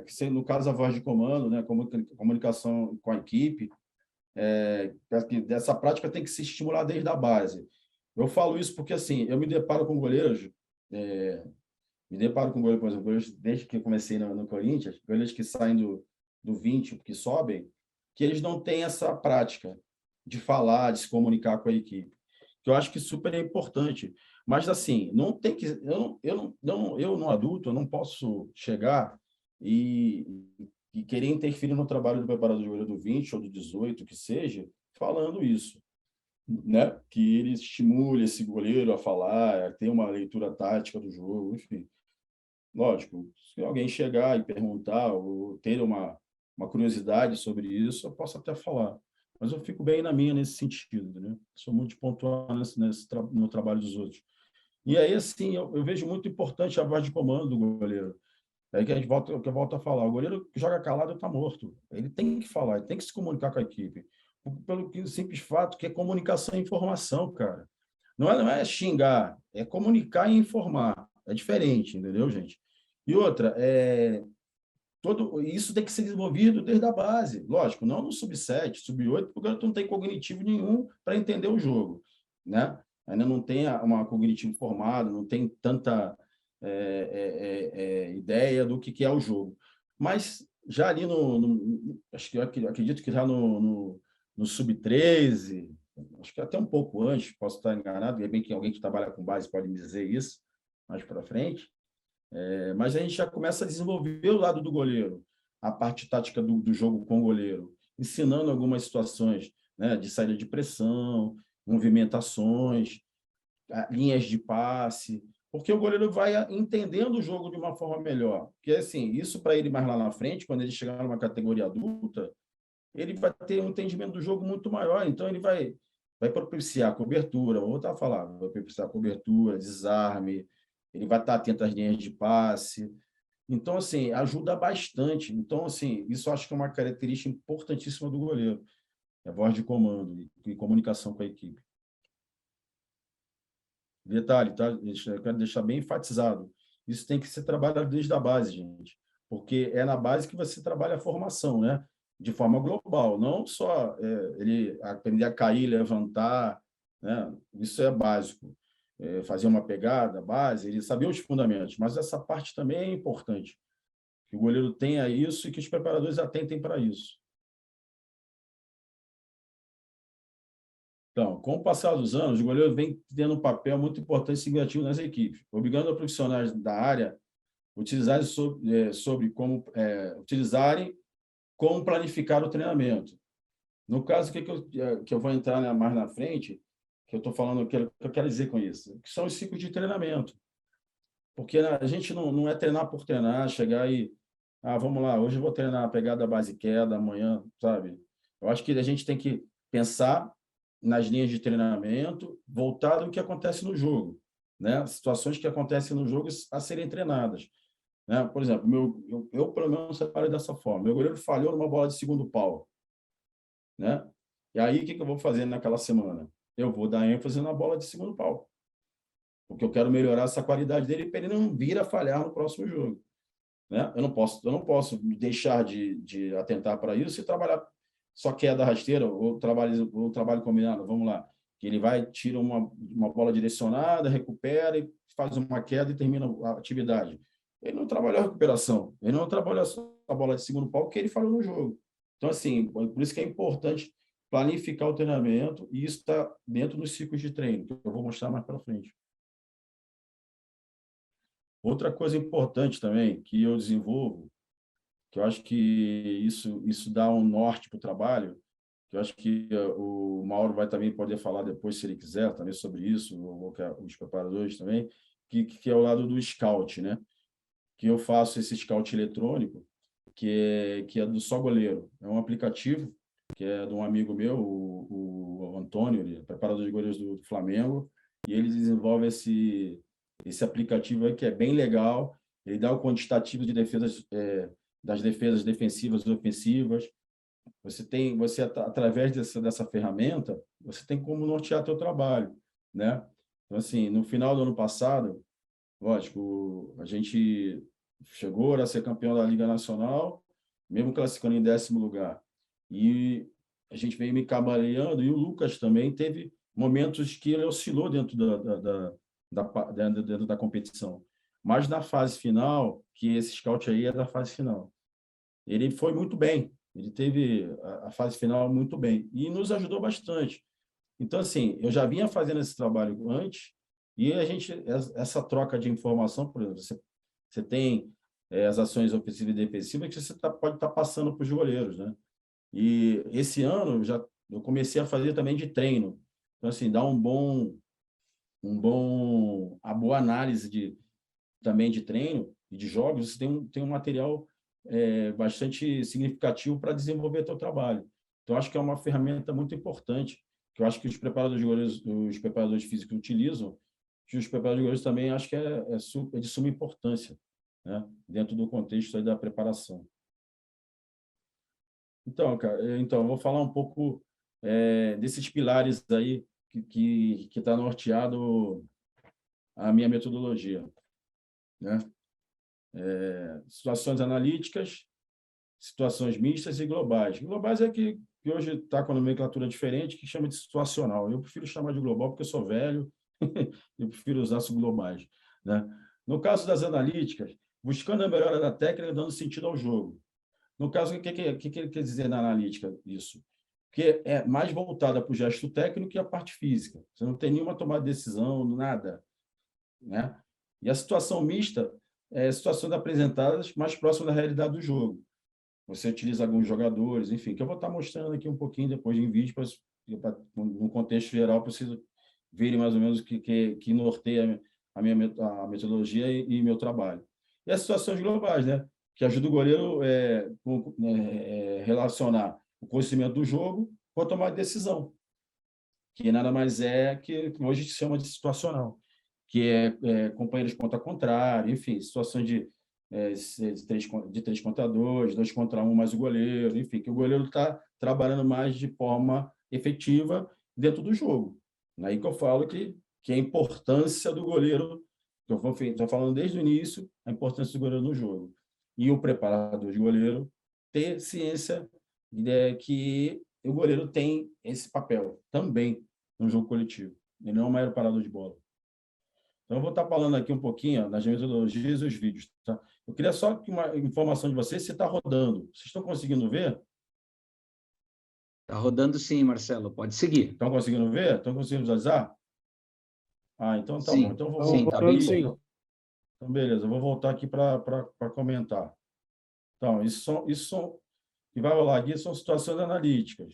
S2: que no caso a voz de comando, né, comunicação com a equipe, dessa prática tem que se estimular desde a base. Eu falo isso porque, assim, eu me deparo com goleiros, por exemplo, goleiros, desde que eu comecei no Corinthians, goleiros que saem do 20, que sobem, que eles não têm essa prática de falar, de se comunicar com a equipe, que eu acho que super é importante. Mas, assim, não tem que... Eu, no adulto, eu não posso chegar e querer interferir no trabalho do preparador de goleiro do 20 ou do 18, que seja, falando isso, né? Que ele estimule esse goleiro a falar, a ter uma leitura tática do jogo, enfim. Lógico, se alguém chegar e perguntar ou ter uma curiosidade sobre isso, eu posso até falar. Mas eu fico bem na minha nesse sentido, né? Sou muito pontual no trabalho dos outros. E aí, assim, eu vejo muito importante a voz de comando do goleiro. É aí que que eu volto a falar. O goleiro que joga calado está morto. Ele tem que falar, ele tem que se comunicar com a equipe. Pelo simples fato que é comunicação e informação, cara. Não é xingar, é comunicar e informar. É diferente, entendeu, gente? E outra, isso tem que ser desenvolvido desde a base. Lógico, não no sub-7, sub-8, porque o garoto não tem cognitivo nenhum para entender o jogo, né? Ainda não tem uma cognitivo formado, não tem tanta ideia do que é o jogo. Mas já ali acho que eu acredito que já no sub-13, acho que até um pouco antes, posso estar enganado, de repente alguém que trabalha com base pode me dizer isso mais para frente, mas a gente já começa a desenvolver o lado do goleiro, a parte tática do jogo com o goleiro, ensinando algumas situações, né, de saída de pressão, movimentações, linhas de passe, porque o goleiro vai entendendo o jogo de uma forma melhor. Porque, assim, isso para ele mais lá na frente, quando ele chegar numa categoria adulta, ele vai ter um entendimento do jogo muito maior, então ele vai propiciar cobertura, vou voltar a falar, vai propiciar cobertura, desarme, ele vai estar atento às linhas de passe. Então, assim, ajuda bastante. Então, assim, isso eu acho que é uma característica importantíssima do goleiro, é a voz de comando e comunicação com a equipe. Detalhe, tá? Eu quero deixar bem enfatizado. Isso tem que ser trabalhado desde a base, gente, porque é na base que você trabalha a formação, né? De forma global, não só ele aprender a cair, levantar, né? Isso é básico. Fazer uma pegada, base, ele saber os fundamentos, mas essa parte também é importante, que o goleiro tenha isso e que os preparadores atentem para isso. Então, com o passar dos anos, o goleiro vem tendo um papel muito importante e significativo nas equipes, obrigando os profissionais da área a utilizarem como planificar o treinamento, No caso, que eu vou entrar, né, mais na frente, que eu estou falando, que eu quero dizer com isso, que são os ciclos de treinamento. Porque, né, a gente não é treinar por treinar, chegar e, vamos lá, hoje eu vou treinar a pegada base queda, amanhã, sabe? Eu acho que a gente tem que pensar nas linhas de treinamento voltado ao que acontece no jogo, né? Situações que acontecem no jogo a serem treinadas, né? Por exemplo, eu pelo menos separo dessa forma. Meu goleiro falhou numa bola de segundo pau, né? E aí, o que eu vou fazer naquela semana? Eu vou dar ênfase na bola de segundo pau, porque eu quero melhorar essa qualidade dele para ele não vir a falhar no próximo jogo, né? Eu não posso deixar de atentar para isso e trabalhar só queda rasteira ou trabalho combinado. Vamos lá, que ele vai, tira uma bola direcionada, recupera e faz uma queda e termina a atividade. Ele não trabalhou a recuperação, ele não trabalhou a bola de segundo pau, porque ele falhou no jogo. Então, assim, por isso que é importante planificar o treinamento, e isso está dentro dos ciclos de treino, que eu vou mostrar mais para frente. Outra coisa importante também que eu desenvolvo, que eu acho que isso dá um norte para o trabalho, que eu acho que o Mauro vai também poder falar depois, se ele quiser, também sobre isso, ou os preparadores também, que é o lado do scout, né? Que eu faço esse scout eletrônico, que é do Só Goleiro. É um aplicativo que é de um amigo meu, o Antônio, ele é preparador de goleiros do Flamengo, e ele desenvolve esse aplicativo aí que é bem legal. Ele dá o quantitativo de defesas, das defesas defensivas e ofensivas. Através dessa ferramenta, você tem como nortear teu trabalho, né? Então, assim, no final do ano passado, lógico, a gente chegou a ser campeão da Liga Nacional, mesmo classificando em 10º lugar. E a gente veio me cambaleando, e o Lucas também teve momentos que ele oscilou dentro da competição. Mas na fase final, que esse scout aí é da fase final, ele foi muito bem. Ele teve a fase final muito bem e nos ajudou bastante. Então, assim, eu já vinha fazendo esse trabalho antes, e essa troca de informação, por exemplo, você tem as ações ofensivas e defensivas que você pode estar passando para os goleiros, né? E esse ano eu comecei a fazer também de treino. Então, assim, dá a boa análise também de treino e de jogos, você tem um material bastante significativo para desenvolver seu trabalho. Então, acho que é uma ferramenta muito importante, que eu acho que os preparadores físicos utilizam, que os preparadores de goleiros também acho que é de suma importância, né? Dentro do contexto aí da preparação. Então, cara, eu vou falar um pouco desses pilares aí que está norteado a minha metodologia, né? Situações analíticas, situações mistas e globais. Globais é que hoje está com a nomenclatura diferente, que chama de situacional. Eu prefiro chamar de global porque eu sou velho, eu prefiro usar os globais, né? No caso das analíticas, buscando a melhora da técnica, dando sentido ao jogo. No caso, o que ele quer dizer na analítica isso? Que é mais voltada para o gesto técnico e a parte física. Você não tem nenhuma tomada de decisão, nada, né? E a situação mista situações apresentadas mais próximas da realidade do jogo. Você utiliza alguns jogadores, enfim, que eu vou estar mostrando aqui um pouquinho depois em vídeo, no contexto geral, para vocês verem mais ou menos o que norteia a metodologia e meu trabalho. E as situações globais, né? Que ajuda o goleiro relacionar o conhecimento do jogo com a tomada de decisão, que nada mais é que hoje se chama de situacional, que companheiros contra contrário, enfim, situações de 3 contra 2, 2 contra 1 mais o goleiro, enfim, que o goleiro está trabalhando mais de forma efetiva dentro do jogo. Aí que eu falo que a importância do goleiro, que eu estou falando desde o início, a importância do goleiro no jogo. E o preparador de goleiro ter ciência que o goleiro tem esse papel também no jogo coletivo. Ele não é um mero parador de bola. Então, eu vou estar falando aqui um pouquinho das metodologias e os vídeos. Tá? Eu queria só que uma informação de vocês, se está rodando. Vocês estão conseguindo ver?
S3: Está rodando sim, Marcelo. Pode seguir.
S2: Estão conseguindo ver? Estão conseguindo visualizar? Então tá
S3: sim,
S2: bom. Então, eu vou
S3: sim,
S2: voltar
S3: tá bem
S2: aqui.
S3: bom.
S2: Então, beleza. Eu vou voltar aqui para comentar. Então, isso que vai rolar aqui são situações analíticas.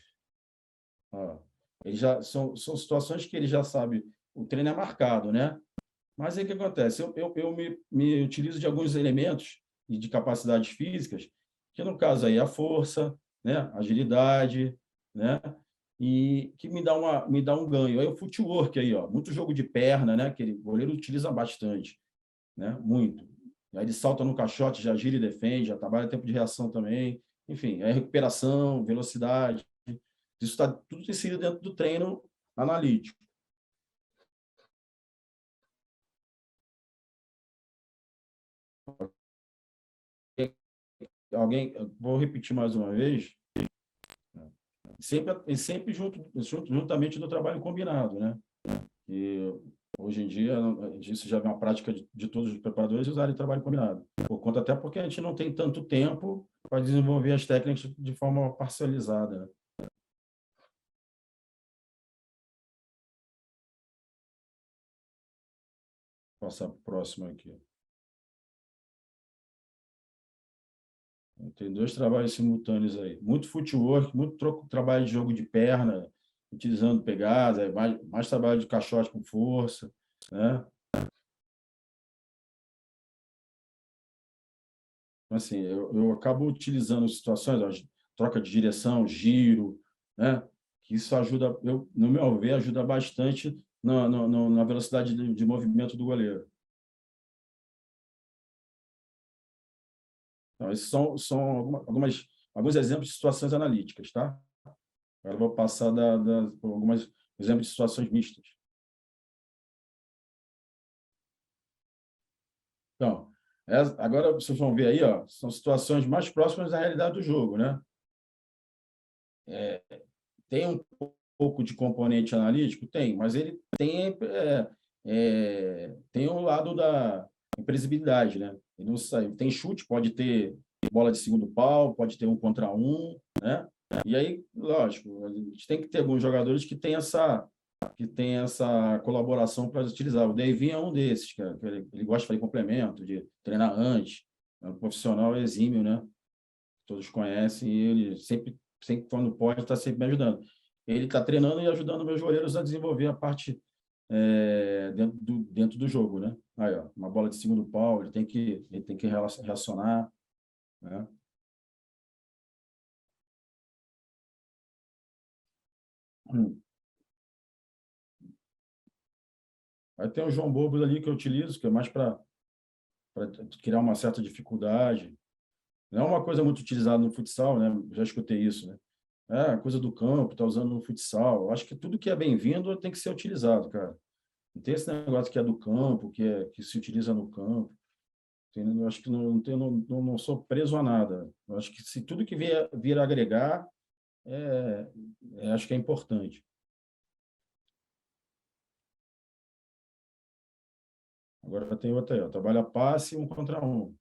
S2: Ó, ele já, são situações que ele já sabe, o treino é marcado, né? Mas aí o que acontece? Eu me utilizo de alguns elementos e de capacidades físicas, que no caso aí é a força, né? Agilidade, né? E que me dá um ganho. Aí o footwork aí, ó, muito jogo de perna, né? Que o goleiro utiliza bastante, né? Muito. Aí ele salta no caixote, já gira e defende, já trabalha tempo de reação também. Enfim, é recuperação, velocidade. Isso está tudo inserido dentro do treino analítico. Alguém, vou repetir mais uma vez, sempre juntamente do trabalho combinado, né? E hoje em dia, isso já é uma prática de todos os preparadores usarem trabalho combinado. Por conta até porque a gente não tem tanto tempo para desenvolver as técnicas de forma parcializada, né? Vou passar para o próximo aqui. Tem dois trabalhos simultâneos aí. Muito footwork, muito trabalho de jogo de perna, utilizando pegada, mais trabalho de caixote com força, né? Assim, eu acabo utilizando situações, ó, troca de direção, giro, né? Que isso ajuda, no meu ver, ajuda bastante na velocidade de movimento do goleiro. Então, esses são alguns exemplos de situações analíticas, tá? Agora eu vou passar por alguns exemplos de situações mistas. Então, agora vocês vão ver aí, ó, são situações mais próximas da realidade do jogo, né? Tem um pouco de componente analítico? Tem, mas ele tem um lado da imprevisibilidade, né? Ele não sai, tem chute, pode ter bola de segundo pau, pode ter um contra um, né? E aí, lógico, a gente tem que ter alguns jogadores que tem essa colaboração para utilizar. O Davinho é um desses, que ele gosta de fazer complemento, de treinar antes, é um profissional exímio, né? Todos conhecem, e ele sempre quando pode, está sempre me ajudando. Ele está treinando e ajudando meus goleiros a desenvolver a parte dentro do jogo, né? Aí, ó, uma bola de segundo pau, ele tem que reacionar, né? Aí tem o João Bobo ali que eu utilizo, que é mais para criar uma certa dificuldade. Não é uma coisa muito utilizada no futsal, né? Já escutei isso, né? É, coisa do campo, tá usando no futsal. Eu acho que tudo que é bem-vindo tem que ser utilizado, cara. Não tem esse negócio que é do campo, que se utiliza no campo. Entendeu? Eu acho que não sou preso a nada. Eu acho que se tudo que vier agregar, é, acho que é importante. Agora tem outra aí, ó, trabalha passe um contra um,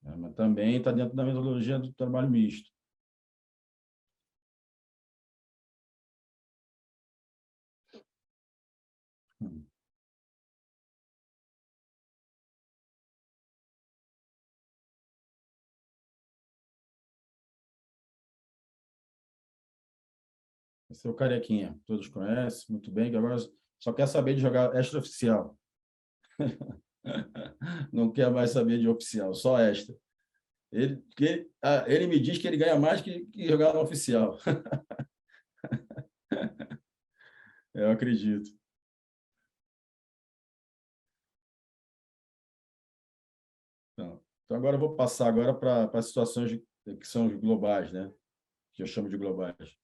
S2: né? Mas também está dentro da metodologia do trabalho misto. Esse é o Carequinha, todos conhecem muito bem, que agora só quer saber de jogar extraoficial. Não quer mais saber de oficial, só extra. Ele me diz que ele ganha mais que jogar no oficial. Eu acredito. Então agora eu vou passar agora para as situações que são globais, né? Que eu chamo de globais.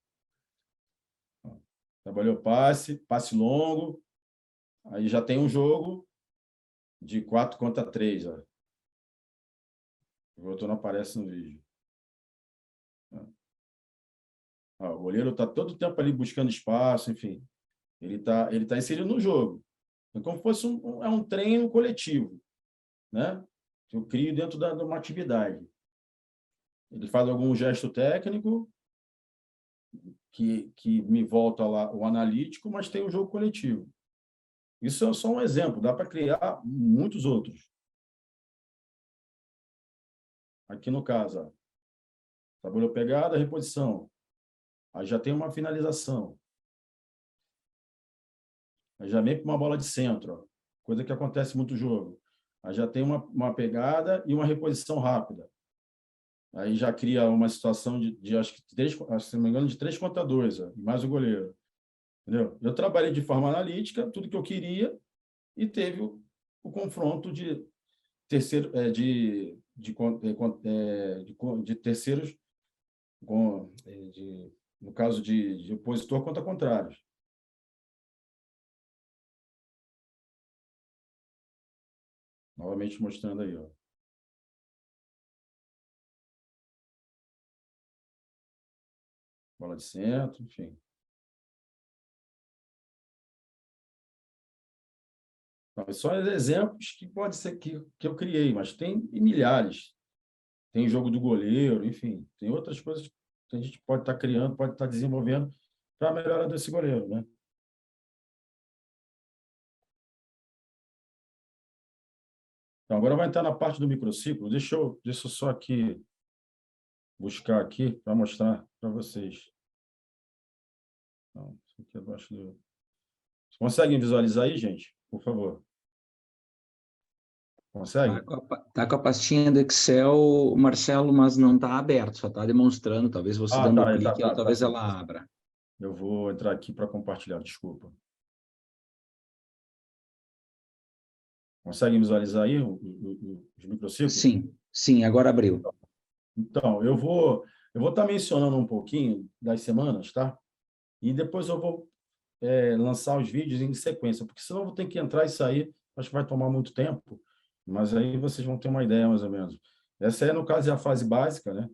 S2: Trabalhou passe longo, aí já tem um jogo de 4 contra 3. Ó. O outro não aparece no vídeo. Ó, o goleiro está todo o tempo ali buscando espaço, enfim. Ele tá inserido no jogo. É como se fosse um treino coletivo, né? Que eu crio dentro de uma atividade. Ele faz algum gesto técnico que me volta lá o analítico, mas tem o jogo coletivo. Isso é só um exemplo, dá para criar muitos outros. Aqui no caso, ó, tabela pegada, reposição. Aí já tem uma finalização. Aí já vem para uma bola de centro, ó, coisa que acontece muito no jogo. Aí já tem uma pegada e uma reposição rápida. Aí já cria uma situação de acho que se não me engano, de 3 contra 2, ó, e mais o goleiro. Entendeu? Eu trabalhei de forma analítica, tudo que eu queria, e teve o confronto de terceiro, de terceiros, no caso de opositor contra contrários. Novamente mostrando aí, ó. Bola de centro, enfim. Então, só exemplos que pode ser que eu criei, mas tem milhares. Tem jogo do goleiro, enfim, tem outras coisas que a gente pode estar criando, pode estar desenvolvendo para a melhora desse goleiro, né? Então, agora vai entrar na parte do microciclo. Deixa eu só aqui buscar aqui para mostrar para vocês. Então, isso aqui é abaixo do... Vocês conseguem visualizar aí, gente? Por favor. Consegue?
S3: Tá com a pastinha do Excel, Marcelo, mas não está aberto, só está demonstrando. Talvez você dando clique, talvez
S2: sim.
S3: ela abra.
S2: Eu vou entrar aqui para compartilhar, desculpa. Conseguem visualizar aí os microciclos?
S3: Sim, agora abriu.
S2: Então, eu vou estar mencionando um pouquinho das semanas, tá? E depois eu vou lançar os vídeos em sequência, porque senão eu vou ter que entrar e sair, acho que vai tomar muito tempo, mas aí vocês vão ter uma ideia mais ou menos. Essa no caso, é a fase básica, né?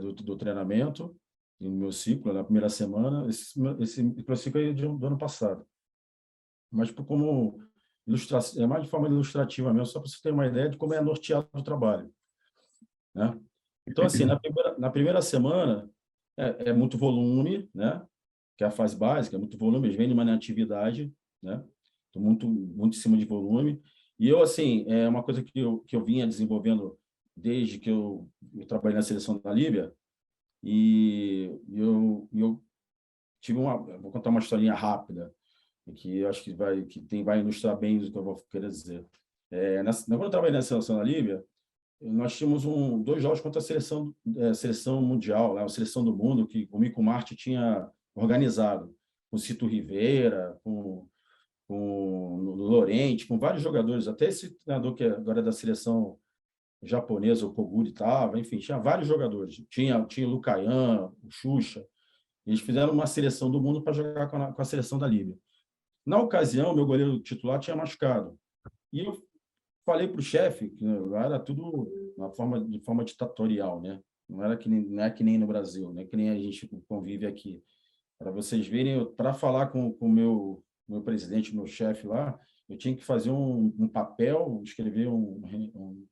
S2: Do treinamento, no meu ciclo, na primeira semana. Esse microciclo aí do ano passado. Mas como ilustração, é mais de forma ilustrativa mesmo, só para você ter uma ideia de como é norteado o trabalho, né? Então, assim, na primeira semana é muito volume, né? Que é a fase básica, é muito volume, eles vêm de uma atividade, né? Estou muito em cima de volume. E eu, assim, é uma coisa que eu vinha desenvolvendo desde que eu trabalhei na seleção da Líbia, e eu tive vou contar uma historinha rápida, que eu acho que vai ilustrar bem o que eu vou querer dizer. Quando eu trabalhei na seleção da Líbia, nós tínhamos 2 jogos contra a seleção mundial, a seleção do mundo, que o Mico Marte tinha organizado, com o Cito Rivera, com o Lorente, com vários jogadores, até esse treinador que agora é da seleção japonesa, o Koguri estava, enfim, tinha vários jogadores. Tinha o Lucayan, o Xuxa. Eles fizeram uma seleção do mundo para jogar com a seleção da Líbia. Na ocasião, meu goleiro titular tinha machucado. E eu falei para o chefe, que era tudo de forma ditatorial, né? Não é que nem no Brasil, né? Que nem a gente convive aqui. Para vocês verem, para falar com o meu presidente, meu chefe lá, eu tinha que fazer um papel, escrever um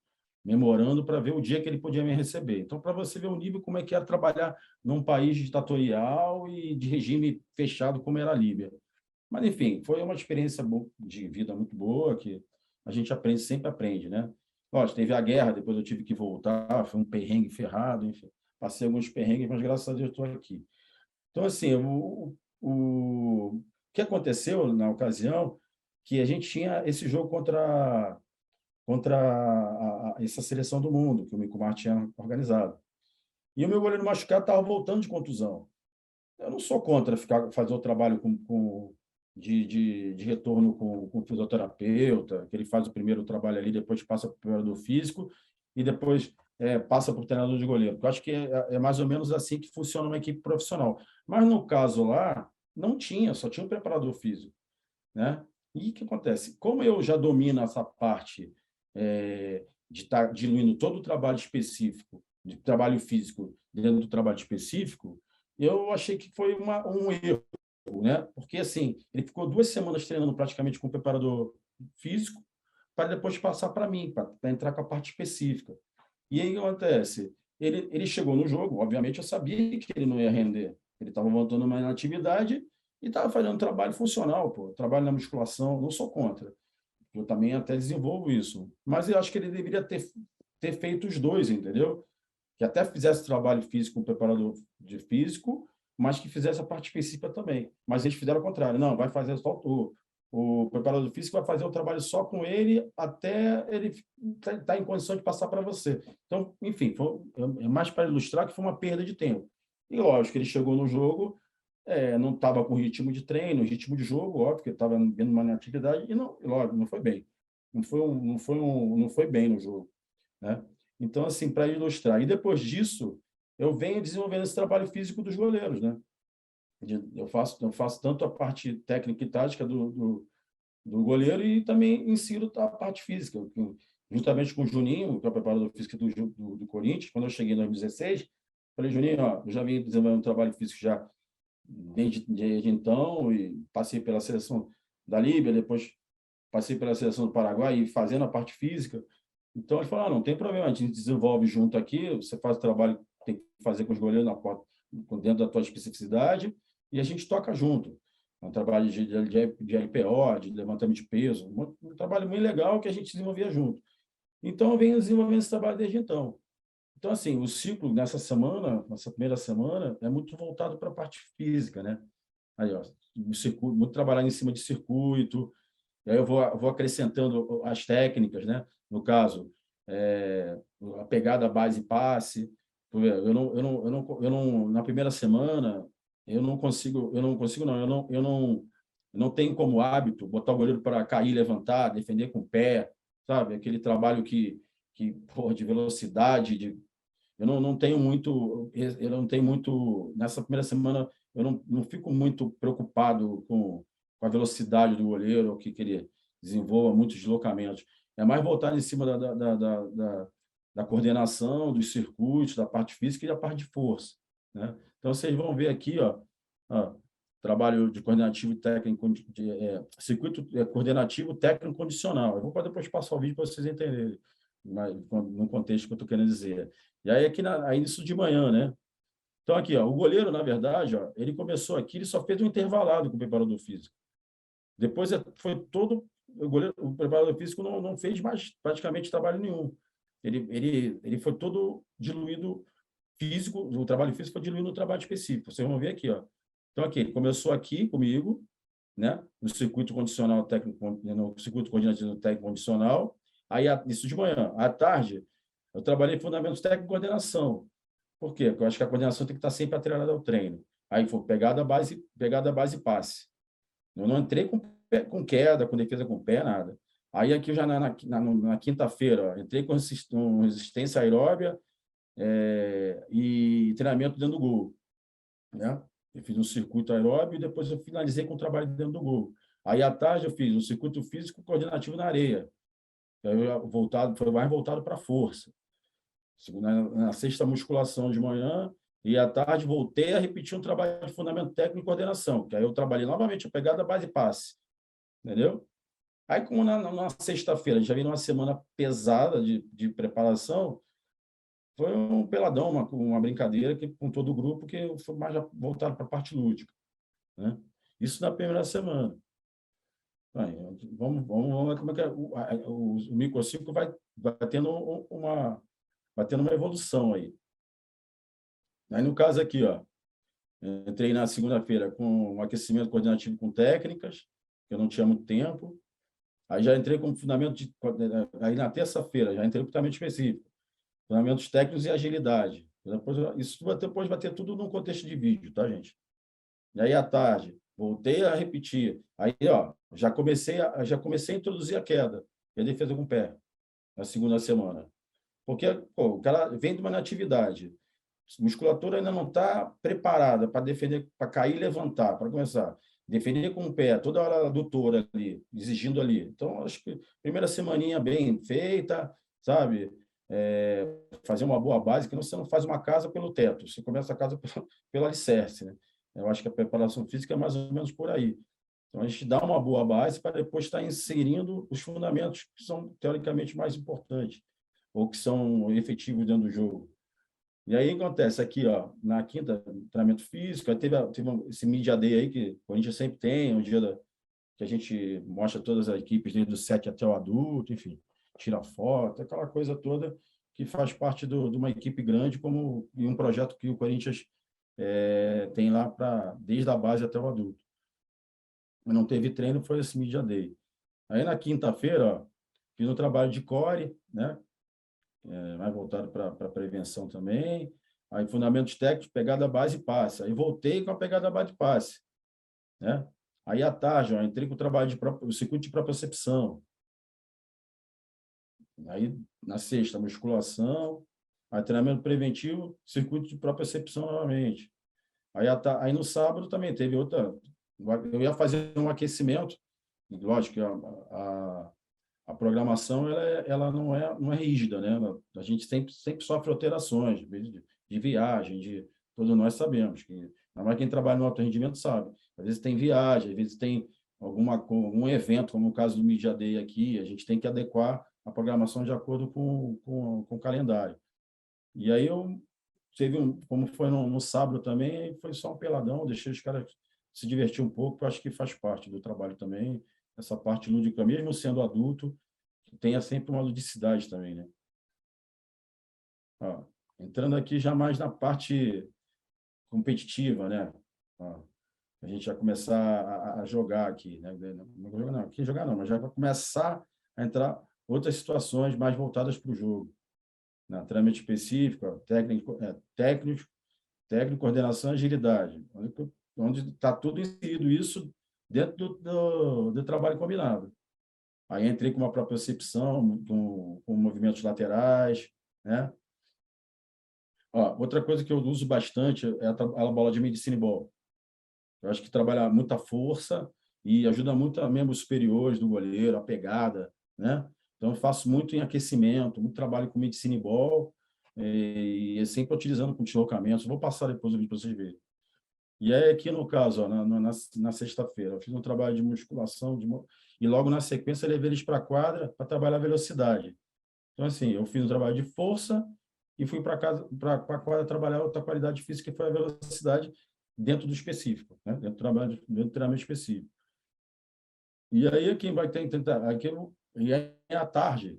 S2: memorando para ver o dia que ele podia me receber. Então, para você ver o nível, como é que era trabalhar num país ditatorial e de regime fechado como era a Líbia. Mas, enfim, foi uma experiência de vida muito boa, que a gente aprende, sempre aprende, né? Lógico, teve a guerra, depois eu tive que voltar, foi um perrengue ferrado, enfim. Passei alguns perrengues, mas graças a Deus estou aqui. Então, assim, o que aconteceu na ocasião, que a gente tinha esse jogo contra essa seleção do mundo, que o Micomar tinha organizado. E o meu goleiro machucado estava voltando de contusão. Eu não sou contra fazer o trabalho de retorno com o fisioterapeuta, que ele faz o primeiro trabalho ali, depois passa para o preparador físico e depois passa para o treinador de goleiro. Eu acho que é mais ou menos assim que funciona uma equipe profissional. Mas no caso lá, não tinha, só tinha o preparador físico, né? E o que acontece? Como eu já domino essa parte de estar diluindo todo o trabalho específico, de trabalho físico dentro do trabalho específico, eu achei que foi um erro, né? Porque, assim, ele ficou 2 semanas treinando praticamente com o preparador físico para depois passar para mim, para entrar com a parte específica. E aí o que acontece? Ele chegou no jogo, obviamente eu sabia que ele não ia render. Ele estava voltando uma inatividade e estava fazendo trabalho funcional, trabalho na musculação, não sou contra. Eu também até desenvolvo isso. Mas eu acho que ele deveria ter feito os dois, entendeu? que até fizesse trabalho físico com o preparador de físico, mas que fizesse a parte específica também. Mas eles fizeram o contrário. Não, vai fazer só o preparador físico vai fazer o trabalho só com ele até ele estar em condição de passar para você. Então, enfim, é mais para ilustrar que foi uma perda de tempo. E, lógico, ele chegou no jogo, não estava com ritmo de treino, ritmo de jogo, óbvio, que ele estava vendo uma atividade, e, lógico, não foi bem. Não foi bem no jogo, né? Então, assim, para ilustrar. E depois disso, eu venho desenvolvendo esse trabalho físico dos goleiros, né? Eu faço tanto a parte técnica e tática do goleiro e também insiro a parte física. Juntamente com o Juninho, que é o preparador físico do Corinthians, quando eu cheguei em 2016, falei, Juninho, ó, eu já vim desenvolvendo um trabalho físico já desde então, e passei pela seleção da Líbia, depois passei pela seleção do Paraguai e fazendo a parte física. Então, ele falou, não tem problema, a gente desenvolve junto aqui, você faz o trabalho que tem que fazer com os goleiros dentro da tua especificidade, e a gente toca junto. É um trabalho de LPO, de levantamento de peso, um trabalho muito legal que a gente desenvolvia junto. Então, eu venho desenvolvendo esse trabalho desde então. Então, assim, o ciclo nessa primeira semana, é muito voltado para a parte física, né? Aí, ó, muito trabalhar em cima de circuito, e aí eu vou acrescentando as técnicas, né? No caso, a pegada base passe. Na primeira semana, eu não tenho como hábito botar o goleiro para cair, levantar, defender com o pé, sabe? Aquele trabalho de velocidade, eu não tenho muito, nessa primeira semana, eu não fico muito preocupado com a velocidade do goleiro, ou que ele desenvolva muitos deslocamentos. É mais voltar em cima da coordenação, dos circuitos, da parte física e da parte de força, né? Então, vocês vão ver aqui, ó, trabalho de coordenativo técnico, circuito coordenativo técnico condicional. Eu vou depois passar o vídeo para vocês entenderem, mas, no contexto que eu estou querendo dizer. E aí, aí isso de manhã, né? Então, aqui, ó, o goleiro, na verdade, ó, ele começou aqui, ele só fez um intervalado com o preparador físico. Depois foi todo... O preparador físico não fez mais praticamente trabalho nenhum. Ele foi todo diluído físico, o trabalho físico foi diluído no trabalho específico. Vocês vão ver aqui, ó. Então, aqui, ele começou aqui comigo, né? No circuito condicional técnico, no circuito coordenativo técnico condicional. Aí, isso de manhã. À tarde, eu trabalhei em fundamentos técnicos e coordenação. Por quê? Porque eu acho que a coordenação tem que estar sempre atrelada ao treino. Aí foi pegada base e passe. Eu não entrei com queda, com defesa com pé, nada. Aí aqui já na quinta-feira, entrei com resistência aeróbia e treinamento dentro do gol, né? Eu fiz um circuito aeróbio e depois eu finalizei com o trabalho dentro do gol. Aí à tarde eu fiz um circuito físico coordenativo na areia. Aí foi mais voltado para a força. Na sexta musculação de manhã e à tarde voltei a repetir um trabalho de fundamento técnico e coordenação, que aí eu trabalhei novamente a pegada base e passe, entendeu? Aí, como na sexta-feira, já vem uma semana pesada de preparação, foi um peladão, uma brincadeira com todo o grupo, que foi mais voltado para a parte lúdica, né? Isso na primeira semana. Aí, vamos ver como é que o microciclo vai tendo uma evolução aí. Aí, no caso aqui, ó, entrei na segunda-feira com um aquecimento coordenativo com técnicas, que eu não tinha muito tempo. Aí já entrei com fundamento aí na terça-feira, já entrei com fundamento específico. Fundamentos técnicos e agilidade. Isso depois vai ter tudo num contexto de vídeo, tá, gente? E aí, à tarde, voltei a repetir. Aí, ó, já comecei a introduzir a queda e a defesa com o pé na segunda semana. Porque o cara vem de uma inatividade. A musculatura ainda não está preparada para defender, para cair e levantar, para começar. Defender com o pé, toda hora adutora ali, exigindo ali. Então, acho que primeira semaninha bem feita, sabe? Fazer uma boa base, que você não faz uma casa pelo teto, você começa a casa pelo alicerce, né? Eu acho que a preparação física é mais ou menos por aí. Então, a gente dá uma boa base para depois estar inserindo os fundamentos que são, teoricamente, mais importantes, ou que são efetivos dentro do jogo. E aí acontece aqui, ó, na quinta, treinamento físico, aí teve esse Media Day aí, que a gente sempre tem, um dia que a gente mostra todas as equipes, desde o 7 até o adulto, enfim, tira foto, aquela coisa toda que faz parte de uma equipe grande, como em um projeto que o Corinthians tem lá desde a base até o adulto. Mas não teve treino, foi esse Media Day. Aí, na quinta-feira, fiz um trabalho de core, né? Mais voltado para prevenção também. Aí, fundamentos técnicos, pegada base e passe. Aí, voltei com a pegada base e passe, né? Aí, à tarde, entrei com o trabalho o circuito de propriocepção. Aí, na sexta, musculação. Aí, treinamento preventivo, circuito de propriocepção novamente. Aí, no sábado, também teve outra... Eu ia fazer um aquecimento. Lógico que a programação ela não é rígida, né? A gente sempre sofre alterações, de viagem, todos nós sabemos que, ainda mais quem trabalha no alto rendimento sabe. Às vezes tem viagem, às vezes tem algum evento, como o caso do Media Day aqui, a gente tem que adequar a programação de acordo com o calendário. E aí como foi no sábado também, foi só um peladão, deixei os caras se divertir um pouco, eu acho que faz parte do trabalho também, essa parte lúdica, mesmo sendo adulto, tenha sempre uma ludicidade também, né? Entrando aqui já mais na parte competitiva, né? A gente vai começar a jogar aqui, né? Mas já vai começar a entrar outras situações mais voltadas para o jogo. Treinamento específico, técnico, coordenação e agilidade, onde está tudo inserido isso dentro do trabalho combinado. Aí entrei com uma propriocepção, com movimentos laterais, né? Outra coisa que eu uso bastante é a bola de medicine ball. Eu acho que trabalha muita força e ajuda muito a membros superiores do goleiro, a pegada, né? Então, eu faço muito em aquecimento, muito trabalho com medicine ball e sempre utilizando com deslocamentos. Vou passar depois o vídeo para vocês verem. E aí, aqui no caso, na sexta-feira, eu fiz um trabalho de musculação e logo na sequência levei eles para a quadra para trabalhar a velocidade. Então, assim, eu fiz um trabalho de força e fui para a quadra trabalhar outra qualidade física, que foi a velocidade dentro do específico, né? Dentro do treinamento específico. E aí, quem vai tentar... E aí, à tarde,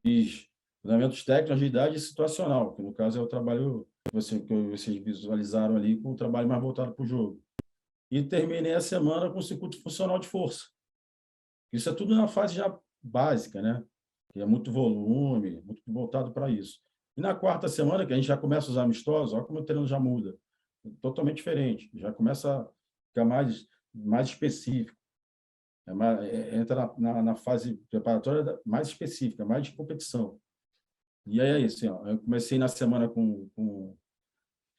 S2: fiz treinamentos técnicos, agilidade e situacional, que no caso é o trabalho que vocês visualizaram ali, com o trabalho mais voltado para o jogo. E terminei a semana com o circuito funcional de força. Isso é tudo na fase já básica, né? Que é muito volume, muito voltado para isso. E na quarta semana, que a gente já começa a usar amistosos, olha como o treino já muda. Totalmente diferente. Já começa a ficar mais específico. Entra na fase preparatória mais específica, mais de competição. E aí é isso. Eu comecei na semana com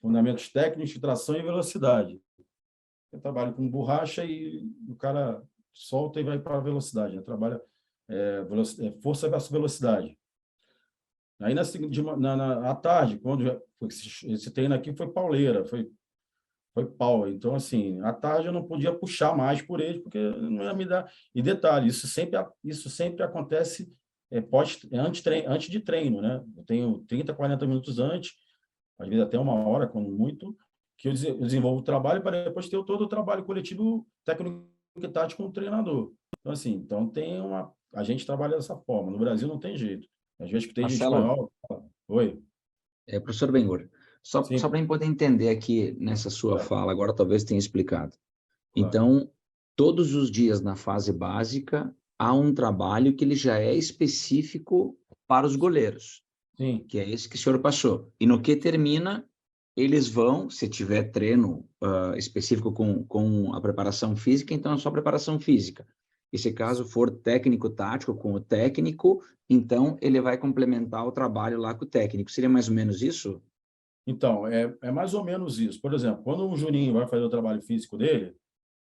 S2: fundamentos técnicos, tração e velocidade. Eu trabalho com borracha e o cara solta e vai para a velocidade. Né? Trabalha força versus velocidade. Aí, à tarde, quando esse treino aqui foi pauleira, foi pau. Então, assim, à tarde eu não podia puxar mais por ele, porque não ia me dar... E detalhe, isso sempre acontece antes de treino, né? Eu tenho 30, 40 minutos antes, às vezes até 1 hora, quando muito, que eu desenvolvo o trabalho para depois ter todo o trabalho coletivo técnico e tático com o treinador. Então, assim, a gente trabalha dessa forma. No Brasil não tem jeito. Às vezes que tem gente espanhol... Oi?
S3: Professor Benhur, só para poder entender aqui nessa sua fala, agora talvez tenha explicado. Claro. Então, todos os dias na fase básica, há um trabalho que ele já é específico para os goleiros.
S2: Sim.
S3: Que é esse que o senhor passou. E no que termina, eles vão, se tiver treino específico com a preparação física, então é só preparação física. E se caso for técnico-tático com o técnico, então ele vai complementar o trabalho lá com o técnico. Seria mais ou menos isso?
S2: Então, é mais ou menos isso. Por exemplo, quando o Juninho vai fazer o trabalho físico dele,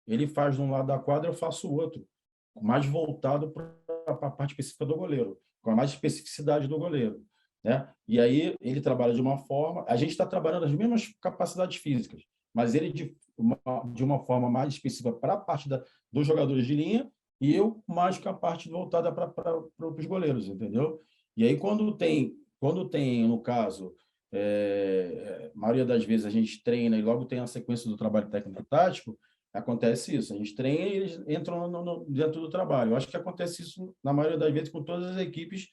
S2: ele faz de um lado da quadra, eu faço o outro, mais voltado para a parte específica do goleiro, com a mais especificidade do goleiro, né? E aí ele trabalha de uma forma... A gente está trabalhando as mesmas capacidades físicas, mas ele de uma forma mais específica para a parte dos jogadores de linha e eu mais com a parte voltada para os goleiros, entendeu? E aí, quando tem no caso... a maioria das vezes a gente treina e logo tem a sequência do trabalho técnico-tático, acontece isso. A gente treina e eles entram dentro do trabalho. Eu acho que acontece isso, na maioria das vezes, com todas as equipes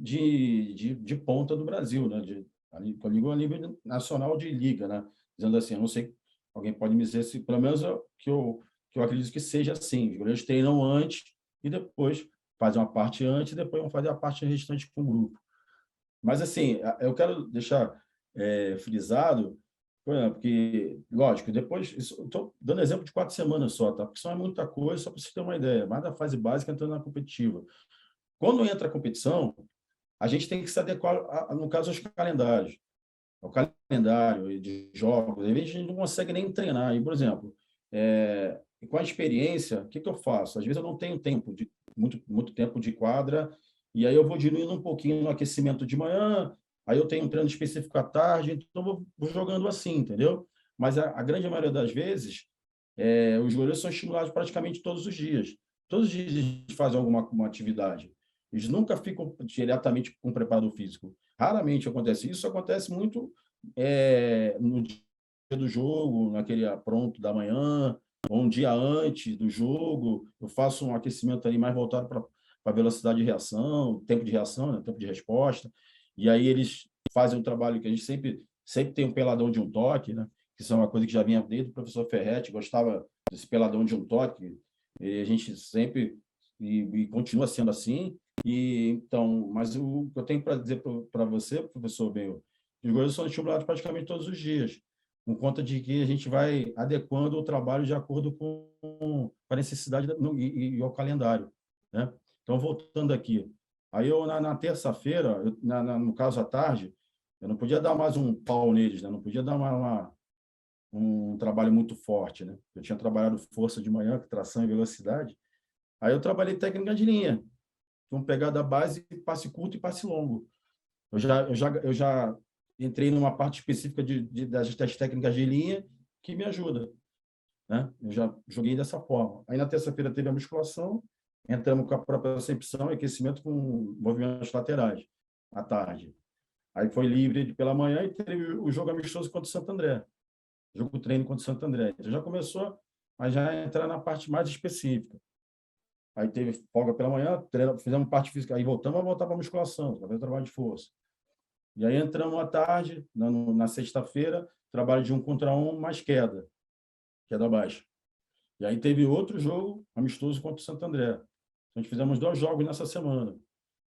S2: de ponta do Brasil, né? Eu digo a nível nacional de liga, né? Dizendo assim, eu não sei, alguém pode me dizer se, pelo menos que eu acredito que seja assim. Os goleiros treinam antes e depois fazem uma parte antes e depois vão fazer a parte restante com o grupo. Mas, assim, eu quero deixar frisado, porque, lógico, depois, estou dando exemplo de 4 semanas só, tá? Porque isso não é muita coisa, só para você ter uma ideia, mais da fase básica entrando na competitiva. Quando entra a competição, a gente tem que se adequar, no caso, aos calendários. Ao calendário de jogos, às vezes a gente não consegue nem treinar. E, por exemplo, com a experiência, o que eu faço? Às vezes eu não tenho tempo, muito tempo de quadra, e aí eu vou diluindo um pouquinho no aquecimento de manhã, aí eu tenho um treino específico à tarde, então eu vou jogando assim, entendeu? Mas a grande maioria das vezes, os goleiros são estimulados praticamente todos os dias. Todos os dias a gente faz uma atividade. Eles nunca ficam diretamente com preparador físico. Raramente acontece isso. Acontece muito no dia do jogo, naquele pronto da manhã, ou um dia antes do jogo. Eu faço um aquecimento ali mais voltado para a velocidade de reação, tempo de reação, né? Tempo de resposta. E aí eles fazem um trabalho que a gente sempre tem um peladão de um toque, né? Que isso é uma coisa que já vinha desde o professor Ferretti, gostava desse peladão de um toque, e a gente sempre, e continua sendo assim. E então, mas o que eu tenho para dizer para você, professor Benho, os goleiros são estimulados praticamente todos os dias, por conta de que a gente vai adequando o trabalho de acordo com a necessidade e ao calendário, né? Então, voltando aqui, aí eu na terça-feira, no caso à tarde, eu não podia dar mais um pau neles, né? Não podia dar um trabalho muito forte, né? Eu tinha trabalhado força de manhã, tração e velocidade. Aí eu trabalhei técnica de linha. Vamos pegar da base, passe curto e passe longo. Eu já entrei numa parte específica das técnicas de linha que me ajuda, né? Eu já joguei dessa forma. Aí na terça-feira teve a musculação, entramos com a própria percepção e aquecimento com movimentos laterais à tarde. Aí foi livre pela manhã e teve o jogo amistoso contra o Santo André. Jogo treino contra o Santo André. Então já começou a já entrar na parte mais específica. Aí teve folga pela manhã, fizemos parte física, aí voltamos a voltar para a musculação, para fazer trabalho de força. E aí entramos à tarde, na sexta-feira, trabalho de 1 contra 1, mais queda baixa. E aí teve outro jogo amistoso contra o Santo André. Então, a gente fizemos 2 jogos nessa semana,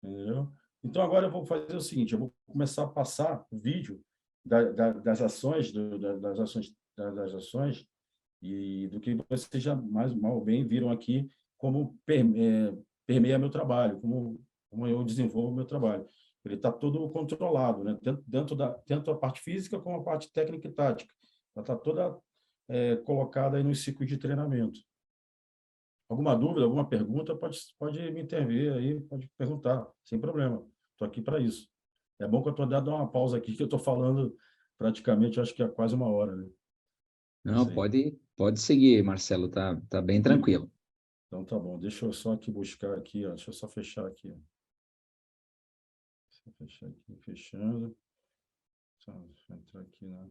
S2: entendeu? Então, agora eu vou fazer o seguinte, eu vou começar a passar o vídeo das ações, das ações e do que vocês já mais mal ou bem viram aqui, como permeia meu trabalho, como eu desenvolvo meu trabalho. Ele está todo controlado, né? Tanto a parte física como a parte técnica e tática. Ela está toda colocada aí nos ciclos de treinamento. Alguma dúvida, alguma pergunta, pode me intervir aí, pode perguntar, sem problema. Estou aqui para isso. É bom que eu estou dando uma pausa aqui, que eu estou falando praticamente, acho que há quase 1 hora, né?
S3: Não, pode seguir, Marcelo, tá bem tranquilo.
S2: Então, tá bom. Deixa eu só aqui buscar aqui, ó. Deixa eu só fechar aqui. Deixa eu fechar aqui, fechando. Só entrar aqui na...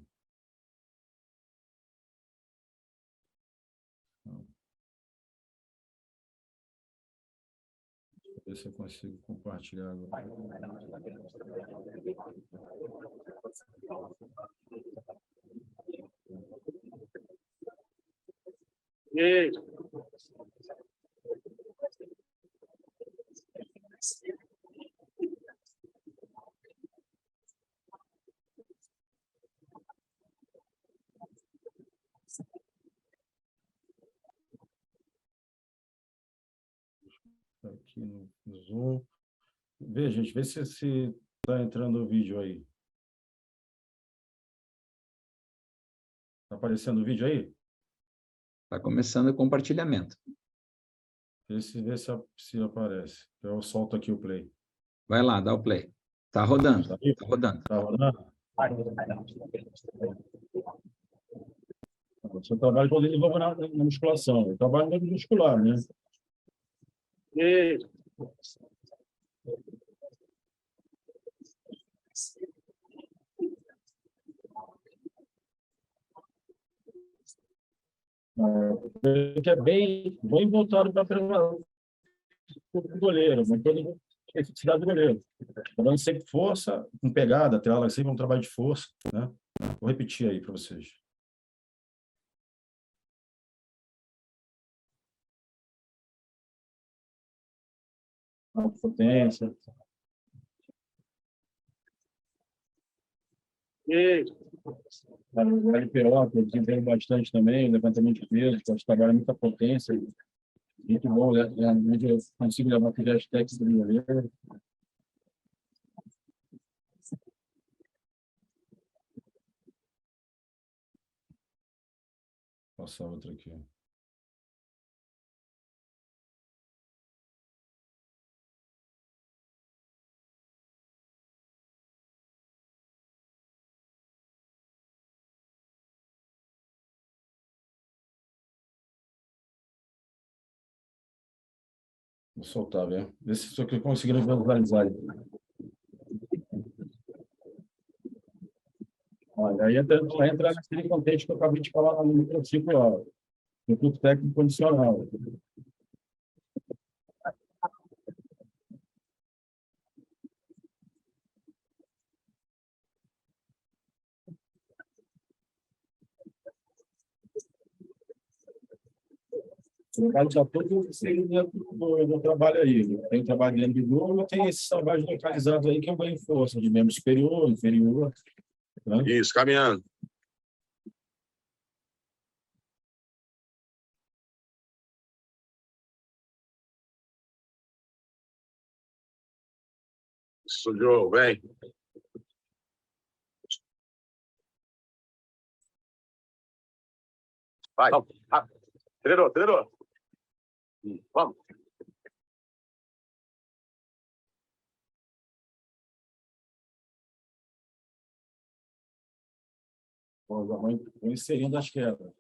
S2: Deixa eu ver se eu consigo compartilhar agora.
S4: Ei.
S2: Aqui no Zoom. Vê, gente, vê se está entrando o vídeo aí. Está aparecendo o vídeo aí?
S3: Está começando o compartilhamento.
S2: Vê se aparece. Eu solto aqui o play.
S3: Vai lá, dá o play. Está rodando, está rodando.
S2: Está rodando? Você trabalha com desenvolvimento na musculação. Eu trabalho no muscular, né?
S4: Ei.
S2: Que é bem voltado para o goleiro, mas especificidade do goleiro. Está dando sempre força, com pegada, trela, sempre um trabalho de força, né? Vou repetir aí para vocês. Potência. E a LPO, que eu desempenho bastante também, levantamento de peso, que trabalha muita potência, muito bom, né? Onde eu consigo levar projetos técnicos do goleiro. Vou passar outra aqui. Vou soltar, viu? Vê se isso aqui eu consigo visualizar. Olha, aí vai entrar naquele contexto que eu acabei de falar no microciclo, ó, no clube técnico condicional. O cara já todo segmento do trabalho aí. Tem trabalho dentro do grupo, tem esses trabalhos localizados aí que eu ganho força, de membro superior, inferior. Né?
S4: Isso, caminhando. Sujou, vem. Vai. Treinou, treinou. Vamos.
S2: Bom, já vou inserindo as quedas.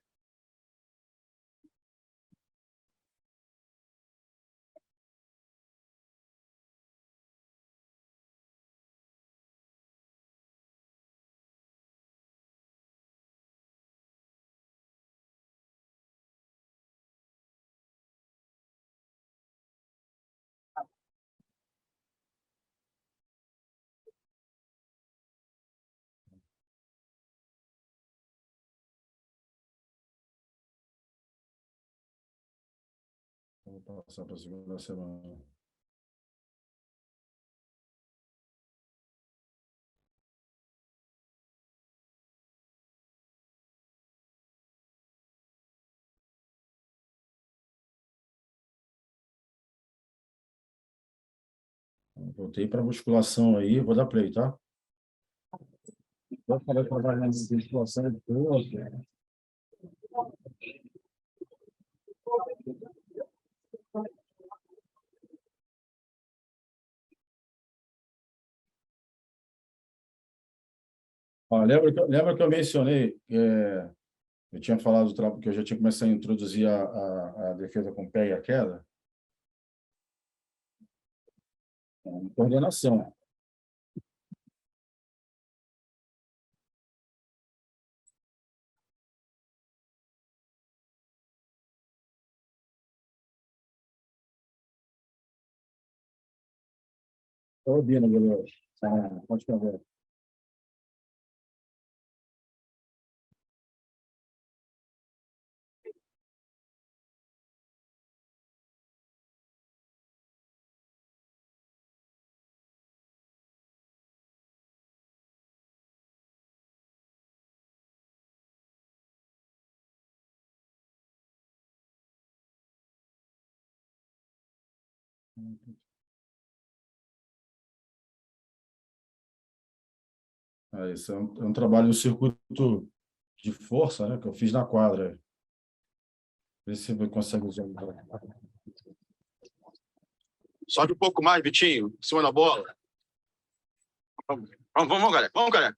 S2: Vou passar para a segunda semana. Voltei para a musculação aí, vou dar play, tá? Vou fazer trabalhando de musculação de corpo. Ó, lembra que eu mencionei, eu tinha falado que eu já tinha começado a introduzir a defesa com o pé e a queda? Coordenação. Estou ouvindo, goleiro. Pode fazer. Isso é um trabalho no circuito de força, né, que eu fiz na quadra. Vê se você consegue usar.
S4: Sobe um pouco mais, Vitinho, em cima da bola. Vamos, galera. Vamos, galera.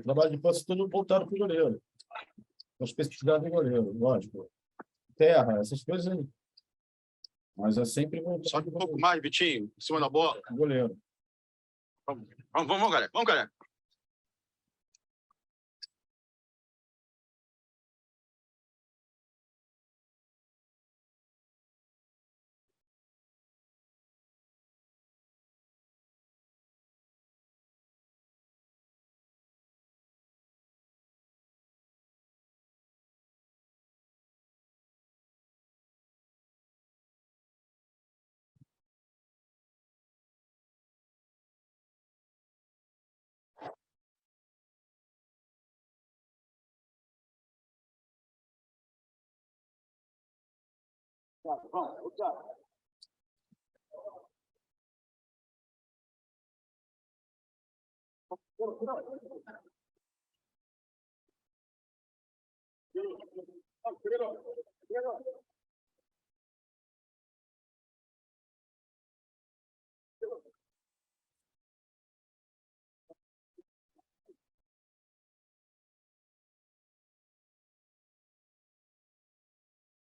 S2: Trabalho de força tudo voltado para o goleiro. Com especificidade do goleiro, lógico. Terra, essas coisas aí. Mas é sempre voltado.
S4: Sobe um pouco mais, Vitinho, em cima da bola.
S2: Goleiro.
S4: Vamos, galera. Vamos, galera.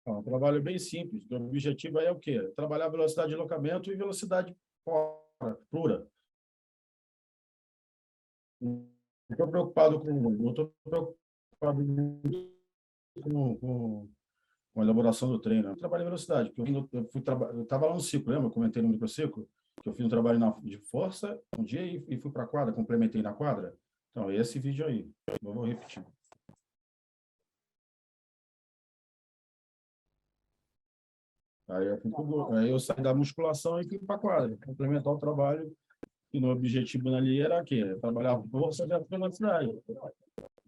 S2: É um trabalho bem simples. O objetivo aí é o quê? Trabalhar velocidade de deslocamento e velocidade pura. Não estou preocupado com a elaboração do treino. Eu trabalho em velocidade, porque eu estava lá no ciclo, lembra? Eu comentei no microciclo, que eu fiz um trabalho de força um dia e fui para a quadra, complementei na quadra. Então, esse vídeo aí, eu vou repetir. Aí eu saí da musculação e fui para a quadra, complementar o trabalho, e no objetivo ali era quê? Trabalhar força e velocidade.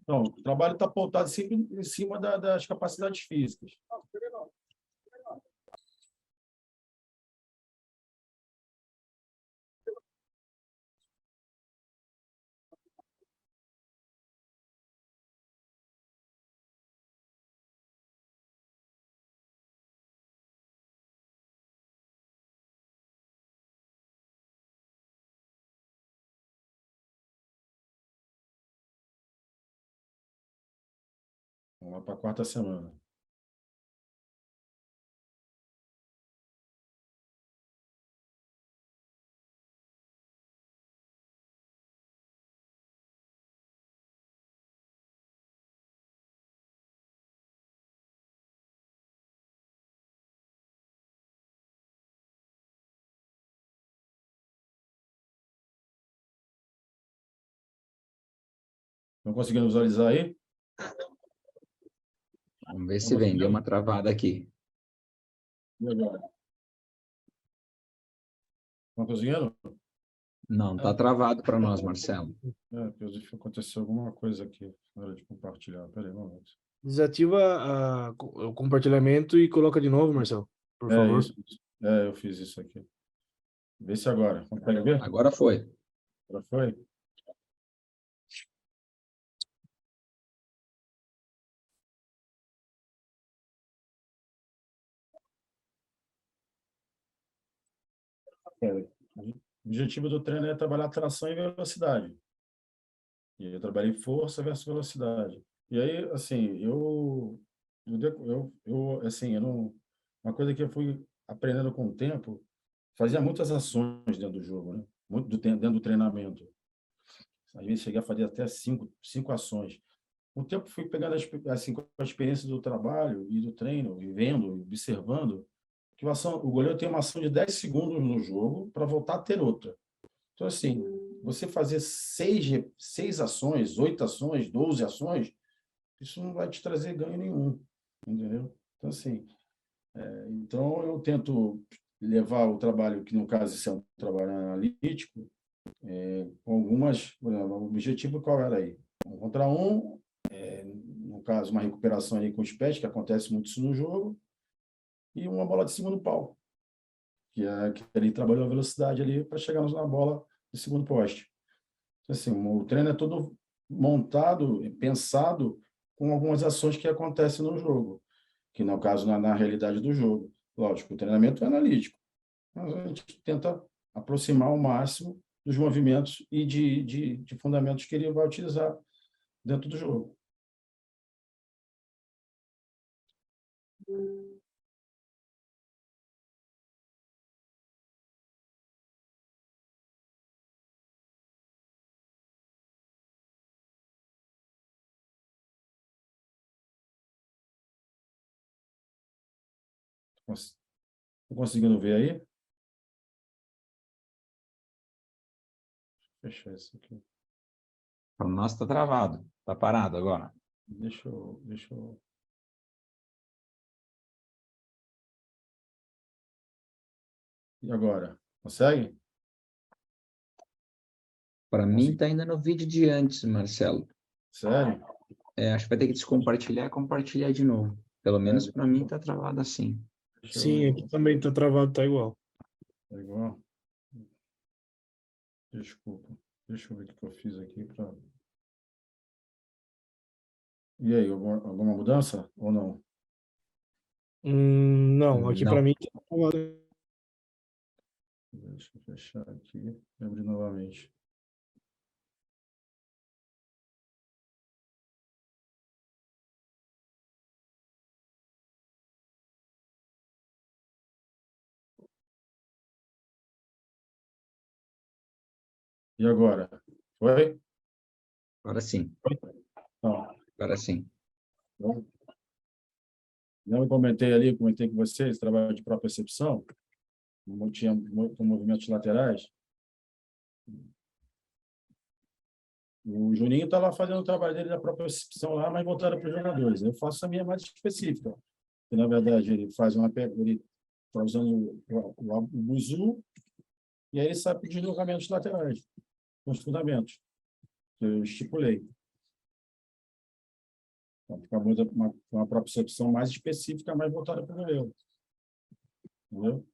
S2: Então, o trabalho está pautado sempre em cima das capacidades físicas. Vamos lá para a quarta semana. Estão conseguindo visualizar aí?
S3: Vamos ver se vem. Deu uma travada aqui.
S2: Legal. Estão conseguindo?
S3: Não, está travado para nós, Marcelo.
S2: Aconteceu alguma coisa aqui na hora de compartilhar. Peraí, um momento.
S5: Desativa o compartilhamento e coloca de novo, Marcelo, por favor.
S2: Isso. Eu fiz isso aqui. Vê se agora. Consegue ver?
S3: Agora foi.
S2: Agora foi? O objetivo do treino é trabalhar tração e velocidade. E eu trabalhei força versus velocidade. E aí, assim, uma coisa que eu fui aprendendo com o tempo, fazia muitas ações dentro do jogo, né? Dentro do treinamento. Às vezes cheguei a fazer até cinco ações. Com o tempo fui pegando assim, com a experiência do trabalho e do treino, e vendo, observando, que o goleiro tem uma ação de 10 segundos no jogo para voltar a ter outra. Então, assim, você fazer 6 ações, 8 ações, 12 ações, isso não vai te trazer ganho nenhum, entendeu? Então, assim, então eu tento levar o trabalho, que no caso esse é um trabalho analítico, com algumas, por exemplo, o objetivo qual era aí? 1 contra 1, no caso, uma recuperação aí com os pés, que acontece muito isso no jogo, e uma bola de segundo pau, que ele trabalhou a velocidade ali para chegar na bola de segundo poste. Então, assim, o treino é todo montado, pensado com algumas ações que acontecem no jogo, que no caso, na realidade do jogo. Lógico, o treinamento é analítico, mas a gente tenta aproximar ao máximo dos movimentos e de fundamentos que ele vai utilizar dentro do jogo. Estou conseguindo ver aí? Deixa eu fechar isso aqui.
S3: Para nós está travado. Está parado agora.
S2: Deixa eu... E agora? Consegue?
S3: Para mim está ainda no vídeo de antes, Marcelo.
S2: Sério?
S3: Acho que vai ter que descompartilhar e compartilhar de novo. Pelo menos para mim está travado assim.
S5: Sim, aqui também tá travado, tá igual.
S2: Tá igual? Desculpa. Deixa eu ver o que eu fiz aqui para... E aí, alguma mudança ou não?
S5: Não, aqui para
S3: Não.
S5: mim tá travado.
S2: Deixa eu fechar aqui e abrir novamente. E agora? Foi?
S3: Agora sim,
S2: Não.
S3: agora sim.
S2: Não comentei com vocês, trabalho de propriocepção, tinha muito movimentos laterais. O Juninho está lá fazendo o trabalho dele da propriocepção lá, mas voltado para os jogadores. Eu faço a minha mais específica, que na verdade ele faz ele está usando o buzu e aí ele sabe os deslocamentos laterais, com os fundamentos que eu estipulei. Então, fica uma propriocepção mais específica, mais voltada para o goleiro. Entendeu?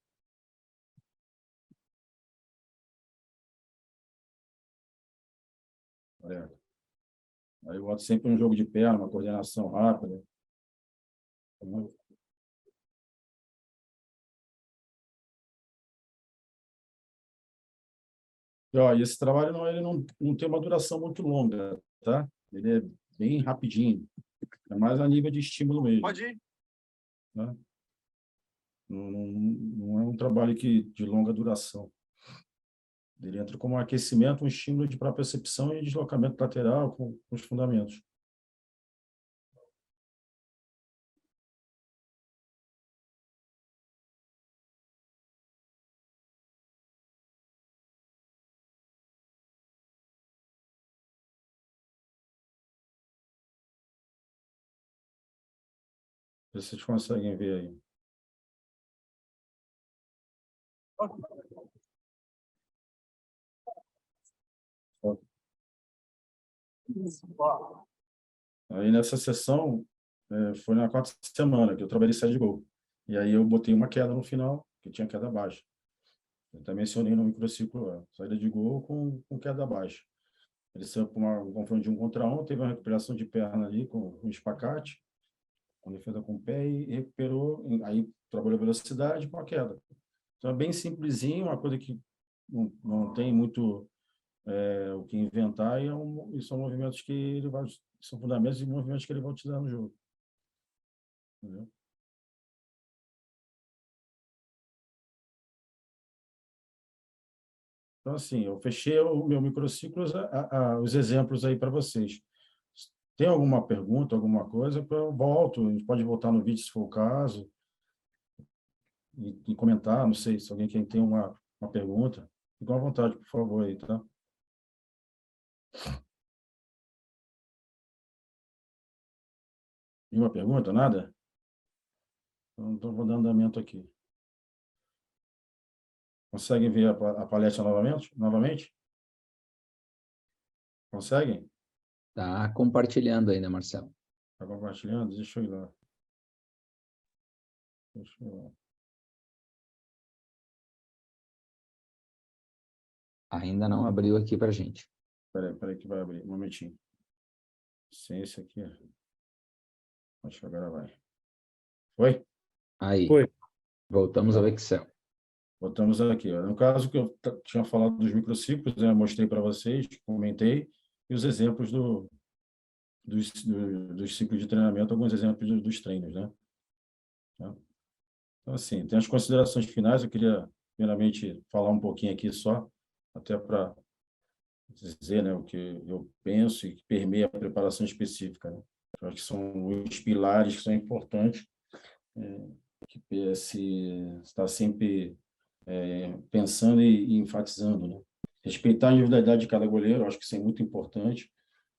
S2: É. Aí eu boto sempre um jogo de perna, uma coordenação rápida. Entendeu? E, ó, esse trabalho ele não tem uma duração muito longa, tá? Ele é bem rapidinho. É mais a nível de estímulo mesmo.
S4: Pode ir.
S2: Tá? Não é um trabalho de longa duração. Ele entra como um aquecimento, um estímulo de propriocepção e deslocamento lateral com os fundamentos. Vocês conseguem ver aí. Aí nessa sessão, foi na quarta semana que eu trabalhei saída de gol. E aí eu botei uma queda no final, que tinha queda baixa. Eu também mencionei no microciclo, saída de gol com queda baixa. Ele saiu para um confronto de 1 contra 1, teve uma recuperação de perna ali com um espacate, com defesa com o pé e recuperou, aí trabalhou velocidade com a queda. Então é bem simplesinho, uma coisa que não tem muito o que inventar e são movimentos que ele vai, são fundamentos e movimentos que ele vai utilizar no jogo. Entendeu? Então, assim, eu fechei o meu microciclos, os exemplos aí para vocês. Tem alguma pergunta, alguma coisa, eu volto, a gente pode voltar no vídeo se for o caso, e comentar, não sei, se alguém tem uma pergunta, fica à vontade, por favor, aí, tá? Nenhuma pergunta, nada? Então, vou dar andamento aqui. Conseguem ver a palestra novamente? Conseguem?
S3: Tá compartilhando ainda, Marcelo.
S2: Está compartilhando? Deixa eu ir lá. Deixa eu ir lá.
S3: Ainda não abriu aqui para gente.
S2: Espera aí que vai abrir. Um momentinho. Sem esse aqui. Acho que agora vai. Foi?
S3: Aí,
S5: Foi.
S3: voltamos ao Excel.
S2: Botamos aqui. Ó. No caso que eu tinha falado dos microciclos, né, mostrei para vocês, comentei, e os exemplos dos ciclos de treinamento, alguns exemplos dos treinos, né? Tá? Então, assim, tem as considerações finais, eu queria, primeiramente, falar um pouquinho aqui só, até para dizer, né, o que eu penso e que permeia a preparação específica, né? Eu acho que são os pilares que são importantes, que o PS está sempre pensando e enfatizando, né? Respeitar a individualidade de cada goleiro, eu acho que isso é muito importante.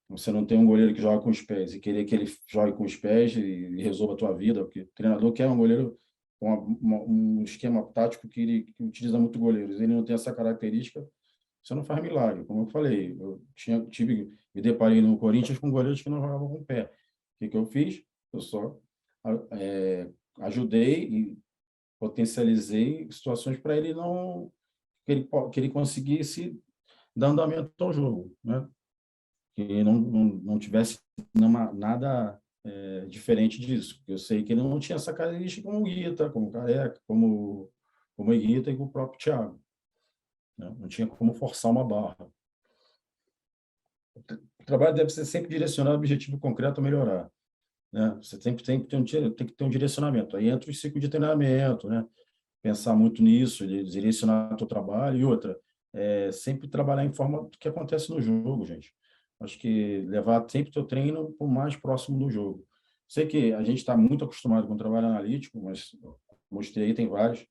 S2: Você não tem um goleiro que joga com os pés e querer que ele jogue com os pés e resolva a tua vida, porque o treinador quer um goleiro com um esquema tático que utiliza muito goleiros. Ele não tem essa característica, você não faz milagre. Como eu falei, me deparei no Corinthians com goleiros que não jogavam com o pé. O que eu fiz? Eu só ajudei potencializei situações para ele não que ele conseguisse dar andamento ao jogo, né? Que não tivesse nada diferente disso, porque eu sei que ele não tinha essa característica como o Guita, como o Careca, como o Guita e com o próprio Thiago, né? Não tinha como forçar uma barra. O trabalho deve ser sempre direcionado ao objetivo concreto a melhorar, né? Você tem que ter um direcionamento. Aí entra o ciclo de treinamento, né? Pensar muito nisso, direcionar o teu trabalho. E outra, sempre trabalhar em forma do que acontece no jogo, gente. Acho que levar sempre o teu treino para o mais próximo do jogo. Sei que a gente está muito acostumado com o trabalho analítico, mas mostrei aí, tem vários,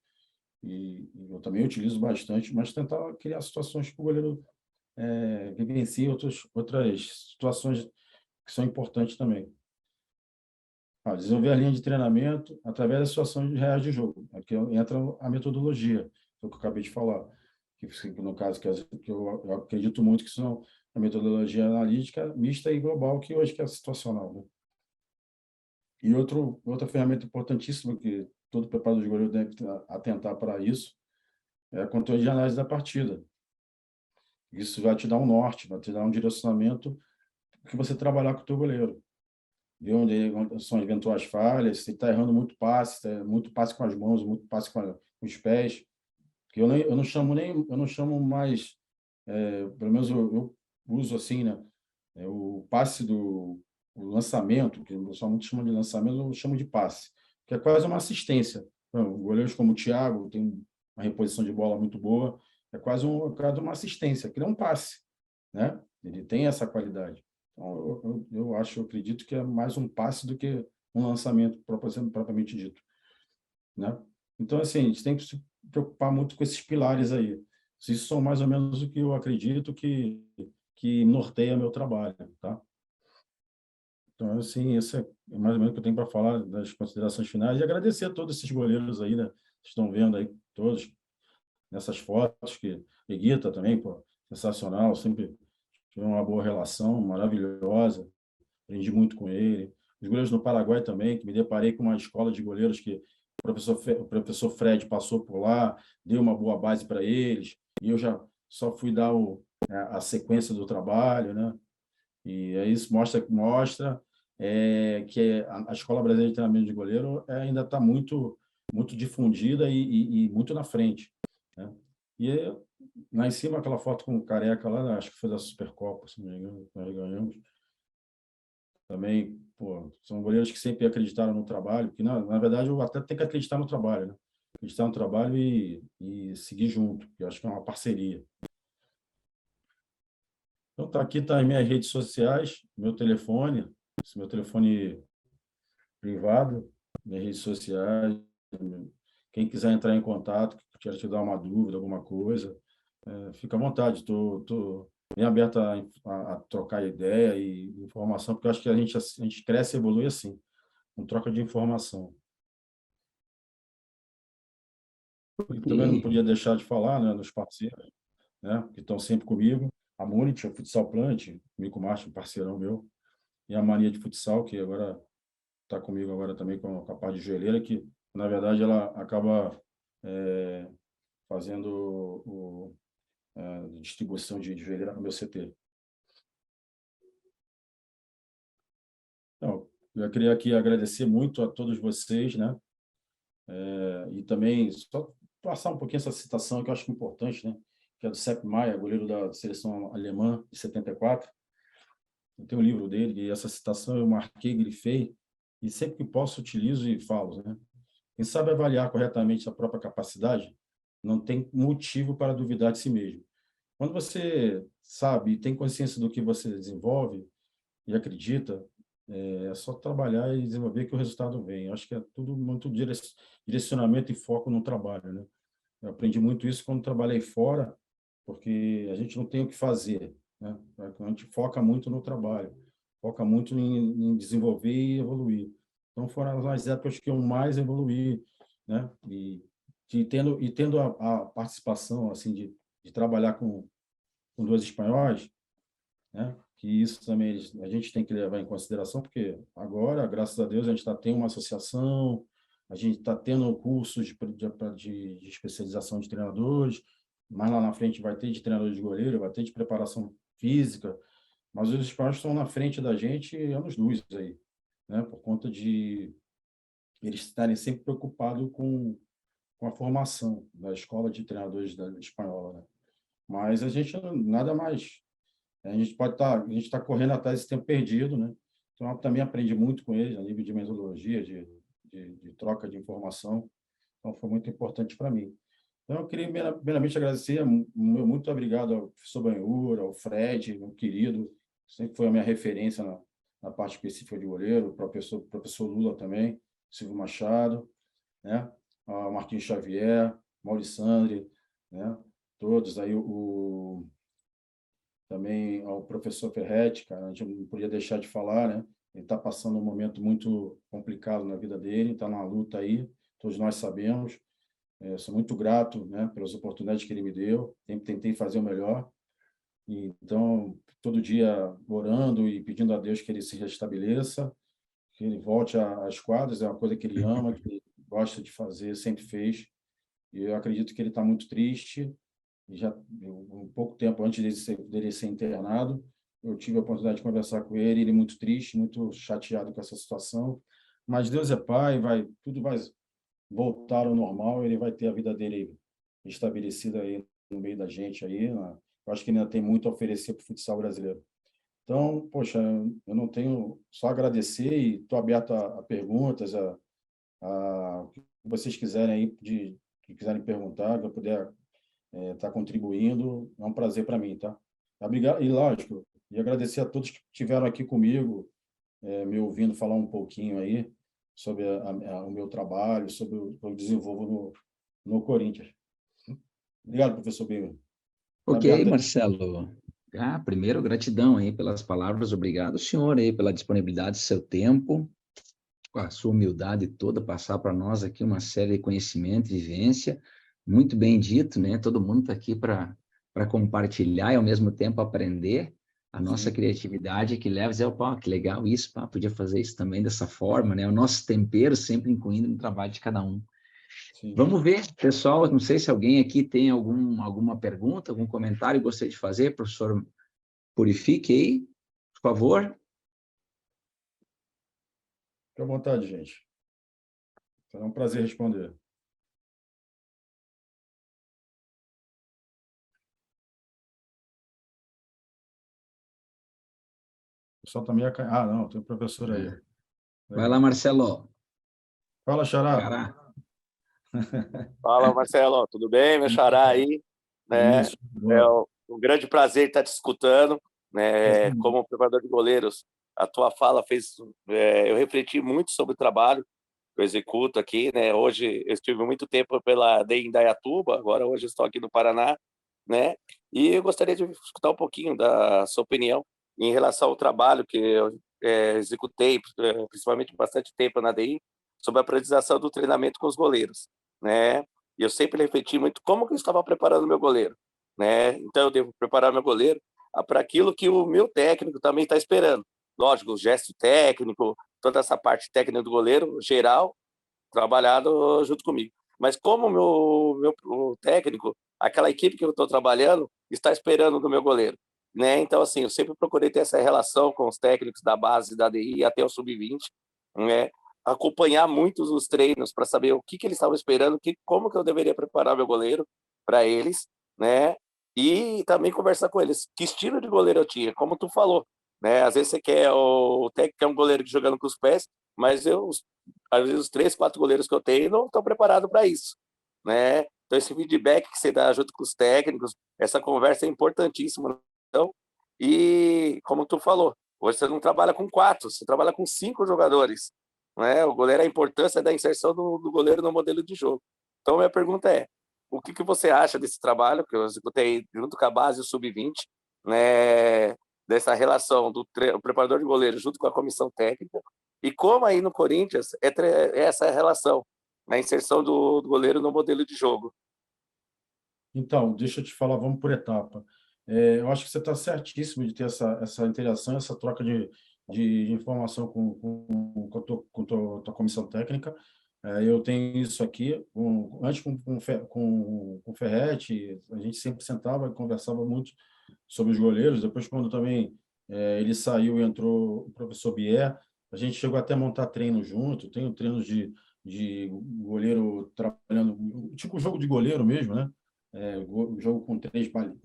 S2: e eu também utilizo bastante, mas tentar criar situações que o goleiro vivencie outras situações que são importantes também. Desenvolver a linha de treinamento através das situações reais de jogo. Aqui entra a metodologia, que eu acabei de falar, que no caso que eu acredito muito que são a metodologia analítica mista e global, que hoje que é situacional, né? E outra ferramenta importantíssima que todo preparador de goleiro deve atentar para isso é a controle de análise da partida. Isso vai te dar um norte, vai te dar um direcionamento que você trabalhar com o teu goleiro. Ver onde são eventuais falhas, se está errando muito passe com as mãos, muito passe com os pés, que eu não chamo mais, pelo menos eu uso assim, né? O passe o lançamento, que o pessoal muito chama de lançamento, eu chamo de passe, que é quase uma assistência. Então, goleiros como o Thiago tem uma reposição de bola muito boa, é quase uma assistência, que é um passe, né? Ele tem essa qualidade. Então, eu acredito que é mais um passe do que um lançamento propriamente dito, né? Então, assim, a gente tem que se preocupar muito com esses pilares aí. Isso são mais ou menos o que eu acredito que norteia meu trabalho, tá? Então, assim, esse é mais ou menos o que eu tenho para falar das considerações finais e agradecer a todos esses goleiros aí, né? Que estão vendo aí, todos, nessas fotos, que Guita também, pô, sensacional, sempre tive uma boa relação, maravilhosa, aprendi muito com ele. Os goleiros no Paraguai também, que me deparei com uma escola de goleiros que o professor Fred passou por lá, deu uma boa base para eles, e eu já só fui dar a sequência do trabalho, né? E é isso mostra que a Escola Brasileira de Treinamento de Goleiro ainda está muito difundida e muito na frente, né? E lá em cima, aquela foto com o Careca lá, acho que foi da Supercopa, se não me engano, nós ganhamos. Também, pô, são goleiros que sempre acreditaram no trabalho, que na verdade o atleta tem que acreditar no trabalho, né? Acreditar no trabalho e seguir junto, que eu acho que é uma parceria. Então, aqui está as minhas redes sociais, meu telefone, esse meu telefone privado, minhas redes sociais. Quem quiser entrar em contato, quer te dar uma dúvida, alguma coisa, fica à vontade. Estou bem aberto a trocar ideia e informação, porque eu acho que a gente cresce e evolui assim, com troca de informação. E também não podia deixar de falar, né, dos parceiros, né, que estão sempre comigo. A Munich, o Futsal Plant, Mico Martin, parceirão meu, e a Mania de Futsal, que agora está comigo agora também com a parte de joelheira, que, na verdade, ela acaba fazendo distribuição de joelheira no meu CT. Então, eu queria aqui agradecer muito a todos vocês, né? E também só passar um pouquinho essa citação que eu acho importante, né? Que é do Sepp Maier, goleiro da seleção alemã de 74. Eu tenho um livro dele e essa citação eu marquei, grifei, e sempre que posso utilizo e falo, né? Quem sabe avaliar corretamente a própria capacidade não tem motivo para duvidar de si mesmo. Quando você sabe e tem consciência do que você desenvolve e acredita, é só trabalhar e desenvolver que o resultado vem. Eu acho que é tudo muito direcionamento e foco no trabalho, né? Eu aprendi muito isso quando trabalhei fora, porque a gente não tem o que fazer, né? A gente foca muito no trabalho, foca muito em desenvolver e evoluir. Então, foram as épocas que eu mais evoluí, né? Tendo a participação assim de trabalhar com dois espanhóis, né? Que isso também a gente tem que levar em consideração, porque agora, graças a Deus, a gente tem uma associação, A gente está tendo cursos de especialização de treinadores, mas lá na frente vai ter de treinador de goleiro, vai ter de preparação física, mas os espanhóis estão na frente da gente anos-luz aí, né? Por conta de eles estarem sempre preocupados com a formação da escola de treinadores da espanhola, né? Mas a gente nada mais, a gente pode estar, a gente está correndo atrás desse tempo perdido, né? Então eu também aprendi muito com eles a nível de metodologia, de troca de informação, então foi muito importante para mim. Então eu queria primeiramente agradecer, muito obrigado ao professor Banhura, ao Fred, meu querido, sempre foi a minha referência na parte específica de goleiro, o professor Lula também, Silvio Machado, né? Ao Marquinhos Xavier, Maurissandre, né? Todos aí, também ao professor Ferretti, cara, a gente não podia deixar de falar, né? Ele está passando um momento muito complicado na vida dele, está na luta aí, todos nós sabemos. Sou muito grato, né, pelas oportunidades que ele me deu, sempre tentei fazer o melhor. Então, todo dia orando e pedindo a Deus que ele se restabeleça, que ele volte às quadras, é uma coisa que ele ama, que ele gosta de fazer, sempre fez. E eu acredito que ele está muito triste. E já um pouco tempo antes dele ser internado, eu tive a oportunidade de conversar com ele, ele muito triste, muito chateado com essa situação. Mas Deus é pai, tudo vai voltar ao normal, ele vai ter a vida dele estabelecida aí no meio da gente aí, né? Eu acho que ele ainda tem muito a oferecer para o futsal brasileiro. Então, poxa, eu não tenho só agradecer e estou aberto a perguntas, o que vocês quiserem aí, que quiserem perguntar, que eu puder estar contribuindo, é um prazer para mim, tá? Obrigado, e lógico, e agradecer a todos que estiveram aqui comigo, me ouvindo falar um pouquinho aí sobre o meu trabalho, sobre o que eu desenvolvo no Corinthians. Obrigado, professor Binho.
S3: Ok, Marcelo. Primeiro, gratidão aí pelas palavras, obrigado, senhor, aí pela disponibilidade do seu tempo, com a sua humildade toda, passar para nós aqui uma série de conhecimento e vivência, muito bem dito, né? Todo mundo está aqui para compartilhar e, ao mesmo tempo, aprender. A nossa criatividade que leva a dizer, opa, que legal isso, pá, podia fazer isso também dessa forma, né? O nosso tempero sempre incluindo no trabalho de cada um.
S2: Sim.
S3: Vamos ver, pessoal, não sei se alguém aqui tem alguma pergunta, algum comentário que gostaria de fazer, professor, purifique aí, por favor.
S2: Fique à vontade, gente. Será um prazer responder. O pessoal também... não, tem um professor aí.
S3: Vai lá, Marcelo.
S2: Fala, Xará.
S3: Xará.
S4: Fala, Marcelo, tudo bem, meu xará aí? Né? É um grande prazer estar te escutando, né? Como preparador de goleiros, a tua fala fez eu refleti muito sobre o trabalho que eu executo aqui, né? Hoje eu estive muito tempo pela DEI Indaiatuba, agora hoje eu estou aqui no Paraná, né? E eu gostaria de escutar um pouquinho da sua opinião em relação ao trabalho que eu executei, principalmente bastante tempo na DEI, sobre a priorização do treinamento com os goleiros, né? E eu sempre refleti muito como que eu estava preparando meu goleiro, né? Então eu devo preparar meu goleiro para aquilo que o meu técnico também está esperando. Lógico, o gesto técnico, toda essa parte técnica do goleiro geral trabalhado junto comigo. Mas como o técnico, aquela equipe que eu estou trabalhando está esperando do meu goleiro, né? Então assim, eu sempre procurei ter essa relação com os técnicos da base, da DI até o sub-20, né? Acompanhar muitos os treinos para saber o que eles estavam esperando, como que eu deveria preparar meu goleiro para eles, né? E também conversar com eles, que estilo de goleiro eu tinha, como tu falou, né? Às vezes você quer o técnico quer um goleiro jogando com os pés, mas às vezes os 3, 4 goleiros que eu tenho não estão preparados para isso, né? Então esse feedback que você dá junto com os técnicos, essa conversa é importantíssima. Então, e como tu falou, hoje você não trabalha com 4, você trabalha com 5 jogadores, né? O goleiro, a importância da inserção do goleiro no modelo de jogo. Então minha pergunta é, o que você acha desse trabalho que eu executei junto com a base e o sub-20, né? Dessa relação do preparador de goleiro junto com a comissão técnica, e como aí no Corinthians é essa relação, na inserção do goleiro no modelo de jogo.
S2: Então, deixa eu te falar, vamos por etapa. Eu acho que você está certíssimo de ter essa interação, essa troca de informação com a tua comissão técnica. Eu tenho isso aqui, antes com o Ferretti, a gente sempre sentava e conversava muito sobre os goleiros. Depois, quando também ele saiu e entrou o professor Bier, a gente chegou até a montar treino junto. Tenho treinos de goleiro trabalhando, tipo jogo de goleiro mesmo, né? Jogo com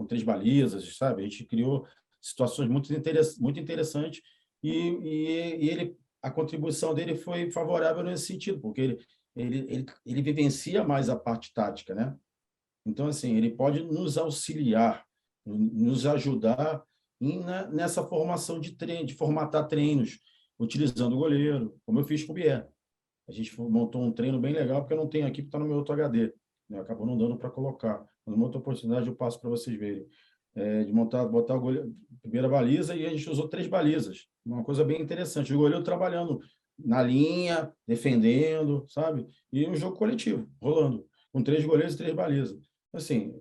S2: três balizas, sabe? A gente criou situações muito interessantes e a contribuição dele foi favorável nesse sentido, porque ele vivencia mais a parte tática, né? Então, assim, ele pode nos auxiliar, nos ajudar nessa formação de treino, de formatar treinos, utilizando o goleiro, como eu fiz com o Bier. A gente montou um treino bem legal, porque eu não tenho aqui, porque está no meu outro HD. Né? Acabou não dando para colocar. Quando outra oportunidade, eu passo para vocês verem. De botar o goleiro, primeira baliza, e a gente usou 3 balizas. Uma coisa bem interessante. O goleiro trabalhando na linha, defendendo, sabe? E um jogo coletivo, rolando, com 3 goleiros e 3 balizas. Assim,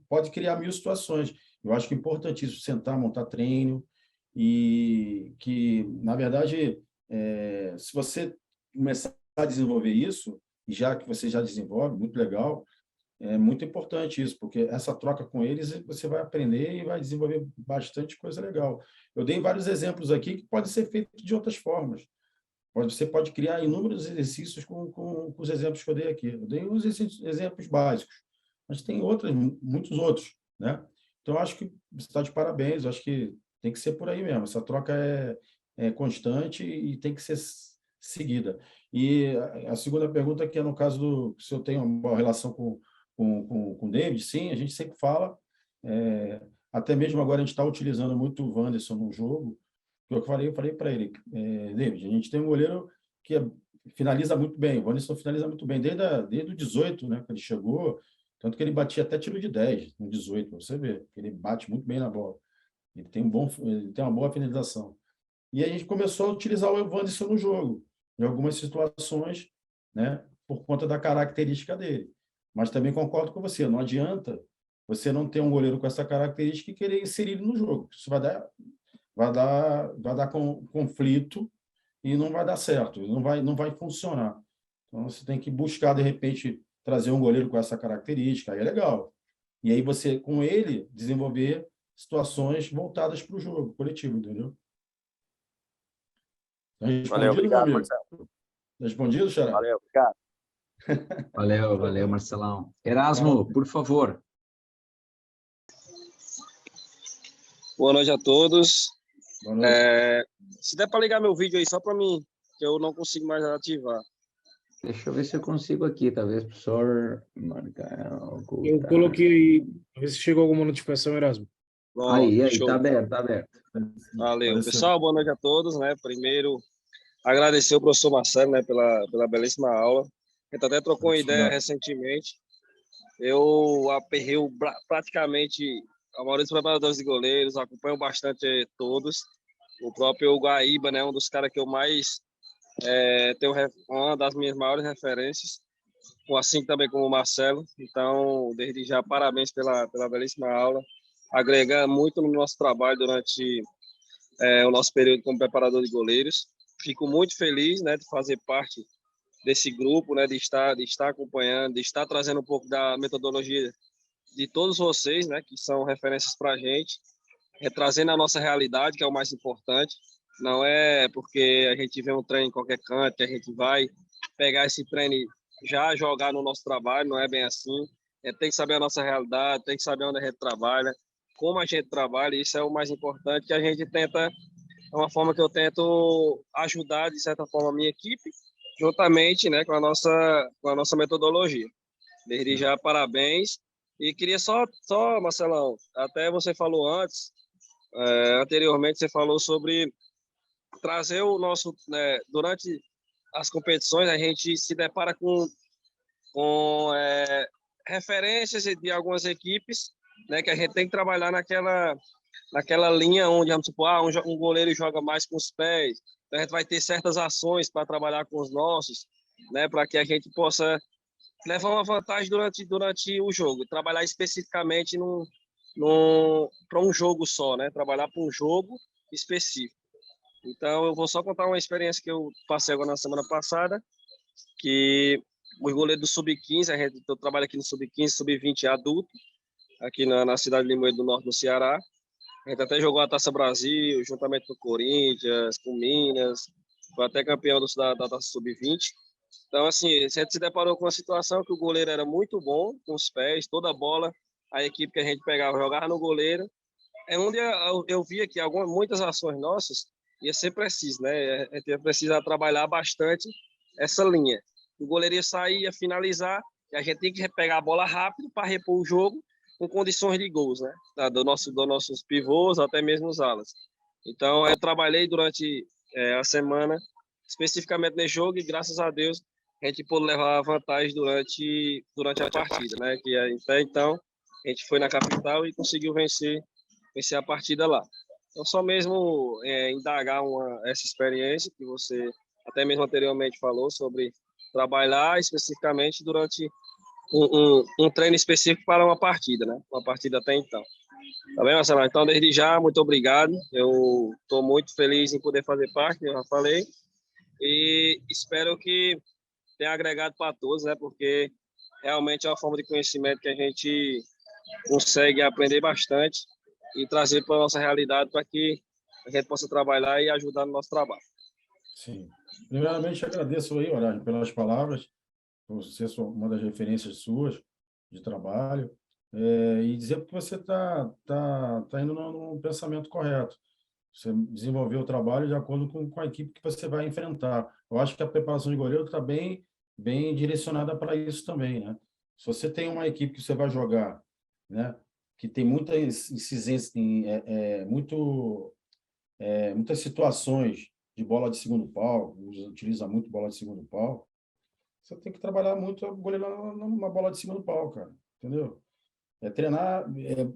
S2: pode criar 1000 situações. Eu acho que é importantíssimo sentar, montar treino, e que, na verdade, se você começar a desenvolver isso, e já que você já desenvolve, muito legal, é muito importante isso, porque essa troca com eles você vai aprender e vai desenvolver bastante coisa legal. Eu dei vários exemplos aqui que pode ser feito de outras formas. Você pode criar inúmeros exercícios com os exemplos que eu dei aqui. Eu dei uns exemplos básicos, mas tem muitos outros, né? Então, eu acho que você está de parabéns, eu acho que tem que ser por aí mesmo. Essa troca é constante e tem que ser seguida. E a segunda pergunta, que é no caso se eu tenho uma boa relação com o David, sim, a gente sempre fala, até mesmo agora a gente está utilizando muito o Wanderson no jogo, que eu falei para ele, David, a gente tem um goleiro que finaliza muito bem, o Wanderson finaliza muito bem, desde o 18, né, que ele chegou, tanto que ele batia até tiro de 10 no 18, você vê, ele bate muito bem na bola, ele tem uma boa finalização. E a gente começou a utilizar o Wanderson no jogo, em algumas situações, né, por conta da característica dele. Mas também concordo com você, não adianta você não ter um goleiro com essa característica e querer inserir ele no jogo. Isso vai dar conflito e não vai dar certo, não vai funcionar. Então, você tem que buscar, de repente, trazer um goleiro com essa característica, aí é legal. E aí você, com ele, desenvolver situações voltadas para o jogo coletivo, entendeu?
S4: Valeu,
S2: Respondido, meu
S4: obrigado,
S2: amigo?
S4: Marcelo.
S2: Respondido, Xará?
S4: Valeu, obrigado.
S3: Valeu, Marcelão. Erasmo, por favor.
S6: Boa noite a todos.
S2: Boa noite.
S6: Se der para ligar meu vídeo aí só para mim, que eu não consigo mais ativar.
S3: Deixa eu ver se eu consigo aqui, talvez, professor.
S5: Eu coloquei aí, ver se chegou alguma notificação, Erasmo.
S6: Bom,
S3: Aí,
S6: show.
S3: tá aberto, tá aberto.
S6: Valeu.
S2: Apareceu.
S6: Pessoal, boa noite a todos, né? Primeiro, agradecer ao professor Marcelo, né, pela belíssima aula. A gente até trocou uma ideia recentemente. Eu aperrei praticamente a maioria dos preparadores de goleiros, acompanho bastante todos. O próprio Guaíba, né, um dos caras que eu mais tenho uma das minhas maiores referências, assim também como o Marcelo. Então, desde já, parabéns pela belíssima aula, agregando muito no nosso trabalho durante o nosso período como preparador de goleiros. Fico muito feliz, né, de fazer parte desse grupo, né, de estar acompanhando, de estar trazendo um pouco da metodologia de todos vocês, né, que são referências para a gente, trazendo a nossa realidade, que é o mais importante. Não é porque a gente vê um treino em qualquer canto que a gente vai pegar esse treino e já jogar no nosso trabalho, não é bem assim. Tem que saber a nossa realidade, tem que saber onde a gente trabalha, como a gente trabalha, isso é o mais importante, que a gente tenta, é uma forma que eu tento ajudar, de certa forma, a minha equipe, juntamente, né, com a nossa metodologia. Desde já, parabéns. E queria só, Marcelão, até você falou anteriormente você falou sobre trazer o nosso, né, durante as competições, a gente se depara com referências de algumas equipes, né, que a gente tem que trabalhar naquela linha onde, vamos supor, um goleiro joga mais com os pés, então a gente vai ter certas ações para trabalhar com os nossos, né, para que a gente possa levar uma vantagem durante o jogo, trabalhar especificamente para um jogo só, né, trabalhar para um jogo específico. Então, eu vou só contar uma experiência que eu passei agora na semana passada. que os goleiros do Sub-15, eu trabalho aqui no Sub-15, Sub-20 adulto, aqui na cidade de Limoeiro do Norte, no Ceará. A gente até jogou a Taça Brasil, juntamente com o Corinthians, com o Minas, foi até campeão da Taça Sub-20. Então, assim, a gente se deparou com uma situação que o goleiro era muito bom, com os pés, toda a bola, a equipe que a gente pegava, jogava no goleiro. É onde eu via que muitas ações nossas ia ser preciso, né? A gente ia precisar trabalhar bastante essa linha. O goleiro ia sair, ia finalizar, e a gente tinha que pegar a bola rápido para repor o jogo com condições de gols, né? Dos nossos pivôs, até mesmo os alas. Então, eu trabalhei durante a semana, especificamente nesse jogo, e graças a Deus, a gente pôde levar vantagem durante a partida, né? Que até então, a gente foi na capital e conseguiu vencer a partida lá. Então, só mesmo indagar essa experiência que você até mesmo anteriormente falou sobre trabalhar especificamente durante um treino específico para uma partida, né? Uma partida até então. Tá bem, Marcelo? Então, desde já, muito obrigado. Eu estou muito feliz em poder fazer parte, eu já falei, e espero que tenha agregado para todos, né? Porque realmente é uma forma de conhecimento que a gente consegue aprender bastante e trazer para a nossa realidade para que a gente possa trabalhar e ajudar no nosso trabalho.
S2: Sim. Primeiramente, agradeço aí, Horácio, pelas palavras, por ser uma das referências suas de trabalho, e dizer que você está indo no pensamento correto. Você desenvolveu o trabalho de acordo com a equipe que você vai enfrentar. Eu acho que a preparação de goleiro está bem direcionada para isso também, né? Se você tem uma equipe que você vai jogar, né, que tem muita incidência, muitas situações de bola de segundo pau, utiliza muito bola de segundo pau, você tem que trabalhar muito o goleiro numa bola de segundo pau, cara, entendeu? Treinar,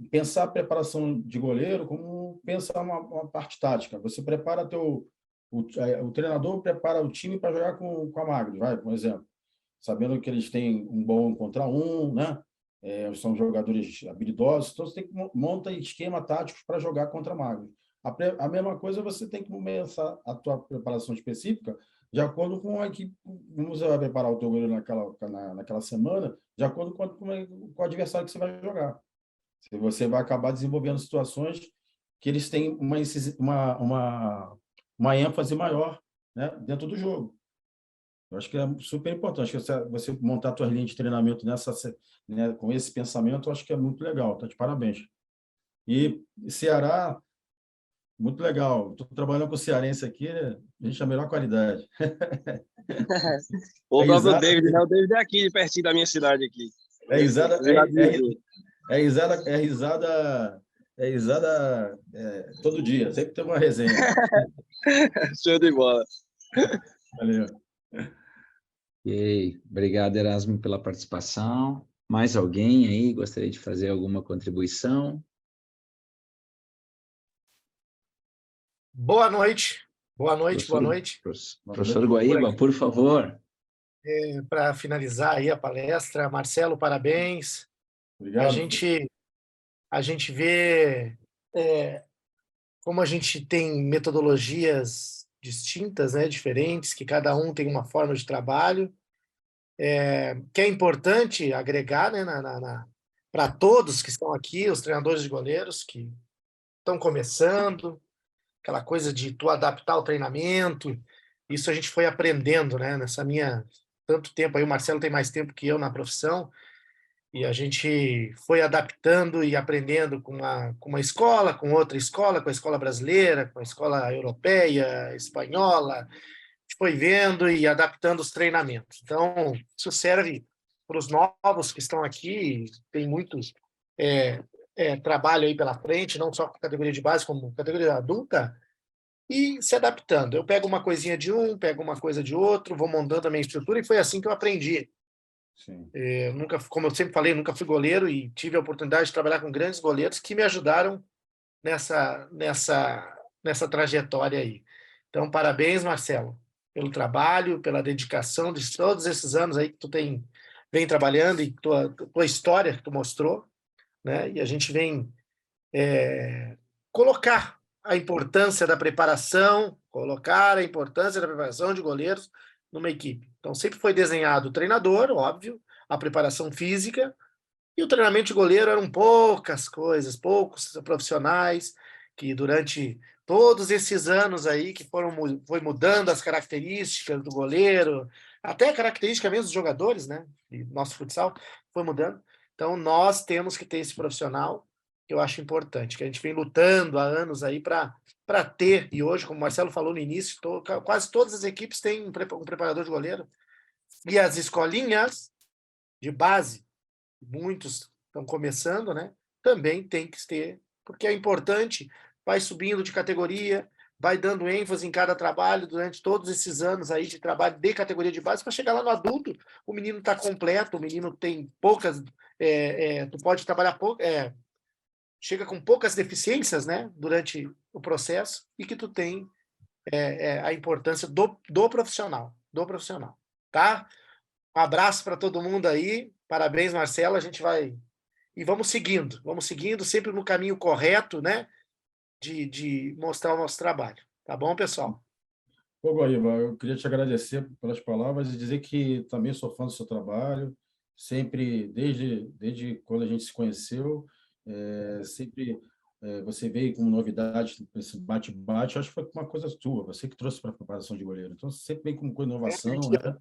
S2: pensar a preparação de goleiro como pensar uma parte tática. Você prepara o treinador prepara o time para jogar com a Magno, vai, por exemplo, sabendo que eles têm um bom contra um, né? São jogadores habilidosos, então você tem que montar esquema táticos para jogar contra a Magno. A mesma coisa você tem que começar a tua preparação específica de acordo com a equipe, como você vai preparar o teu goleiro naquela semana, de acordo com o adversário que você vai jogar. Você vai acabar desenvolvendo situações que eles têm uma ênfase maior, né, dentro do jogo. Eu acho que é super importante. Você montar a tua linha de treinamento né, com esse pensamento, eu acho que é muito legal. Tá de parabéns. E Ceará, muito legal. Estou trabalhando com o cearense aqui, a gente é a melhor qualidade.
S6: O próprio David, né? O David é aqui, pertinho da minha cidade aqui.
S2: Risada todo dia, sempre tem uma resenha.
S6: Show de bola.
S2: Valeu.
S3: Ok, obrigado, Erasmo, pela participação. Mais alguém aí gostaria de fazer alguma contribuição?
S7: Boa noite. Boa noite.
S3: Professor Guaíba, por favor.
S7: Para finalizar aí a palestra, Marcelo, parabéns.
S2: Obrigado.
S7: A gente vê como a gente tem metodologias distintas, né, diferentes, que cada um tem uma forma de trabalho, que é importante agregar, né, para todos que estão aqui, os treinadores de goleiros que estão começando, aquela coisa de tu adaptar o treinamento. Isso a gente foi aprendendo, né, nessa minha tanto tempo aí. O Marcelo tem mais tempo que eu na profissão, e a gente foi adaptando e aprendendo com uma escola, com outra escola, com a escola brasileira, com a escola europeia, espanhola. A gente foi vendo e adaptando os treinamentos. Então, isso serve para os novos que estão aqui. Tem muito trabalho aí pela frente, não só com categoria de base, como categoria adulta, e se adaptando. Eu pego uma coisinha de um, pego uma coisa de outro, vou montando a minha estrutura, e foi assim que eu aprendi.
S2: Sim.
S7: Nunca, como eu sempre falei, nunca fui goleiro, e tive a oportunidade de trabalhar com grandes goleiros que me ajudaram nessa trajetória aí. Então, parabéns, Marcelo, pelo trabalho, pela dedicação de todos esses anos aí que tu vem trabalhando, e tua história que tu mostrou, né? E a gente vem colocar a importância da preparação, de goleiros numa equipe. Então, sempre foi desenhado o treinador, óbvio, a preparação física, e o treinamento de goleiro eram poucas coisas, poucos profissionais, que durante todos esses anos aí que foi mudando as características do goleiro, até a característica mesmo dos jogadores, né? E nosso futsal foi mudando. Então, nós temos que ter esse profissional, que eu acho importante, que a gente vem lutando há anos aí para ter, e hoje, como o Marcelo falou no início, quase todas as equipes têm um preparador de goleiro, e as escolinhas de base, muitos estão começando, né? Também tem que ter, porque é importante, vai subindo de categoria, vai dando ênfase em cada trabalho durante todos esses anos aí de trabalho de categoria de base, para chegar lá no adulto, o menino está completo, o menino tem poucas, tu pode trabalhar pouco, chega com poucas deficiências, né, durante o processo, e que tu tem a importância do profissional, tá? Um abraço para todo mundo aí, parabéns, Marcelo, a gente vai... E vamos seguindo sempre no caminho correto, né, de mostrar o nosso trabalho. Tá bom, pessoal?
S2: Ô, Guaíba, eu queria te agradecer pelas palavras e dizer que também sou fã do seu trabalho, sempre, desde quando a gente se conheceu, sempre você veio com novidades, esse bate-bate, acho que foi uma coisa tua, você que trouxe para a preparação de goleiro. Então, você sempre vem com inovação, né?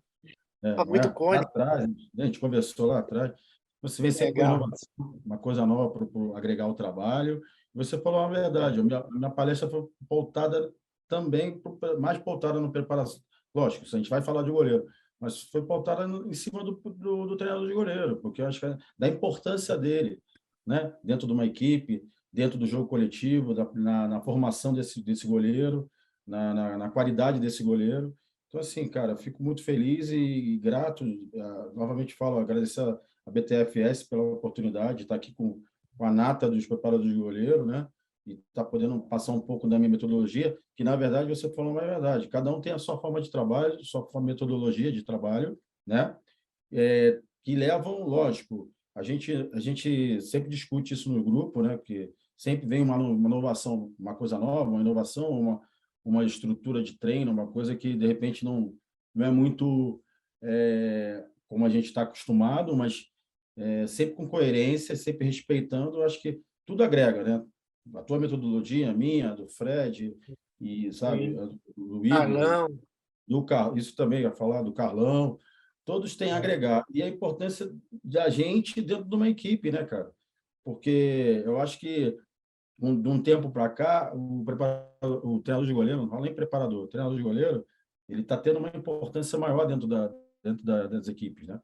S2: Não
S7: Muito
S2: é? Lá
S7: cônico.
S2: atrás, a gente conversou lá atrás, você vem sempre com
S7: Legal.
S2: inovação, uma coisa nova para agregar ao trabalho. Você falou a verdade, a minha palestra foi pautada também, mais pautada no preparação. Lógico, a gente vai falar de goleiro, mas foi pautada em cima do treinador de goleiro, porque eu acho que da importância dele, né? Dentro de uma equipe, dentro do jogo coletivo, na formação desse goleiro, na qualidade desse goleiro. Então, assim, cara, fico muito feliz e grato. Novamente falo, agradecer a BTFS pela oportunidade de estar aqui com a nata dos preparadores de goleiro, né? E estar podendo passar um pouco da minha metodologia, que, na verdade, você falou uma verdade. Cada um tem a sua forma de trabalho, sua metodologia de trabalho, né? Que levam, lógico, a gente sempre discute isso no grupo, né? Porque sempre vem uma inovação, uma coisa nova, uma inovação, uma estrutura de treino, uma coisa que, de repente, não é muito como a gente está acostumado, mas sempre com coerência, sempre respeitando, eu acho que tudo agrega, né? A tua metodologia, a minha, a do Fred, e, sabe, do Igor,
S7: Carlão.
S2: isso também ia falar do Carlão, todos têm a agregar. E a importância da gente dentro de uma equipe, né, cara? Porque eu acho que de um tempo para cá, o treinador de goleiro, não fala nem preparador, o treinador de goleiro, ele está tendo uma importância maior dentro das equipes, né?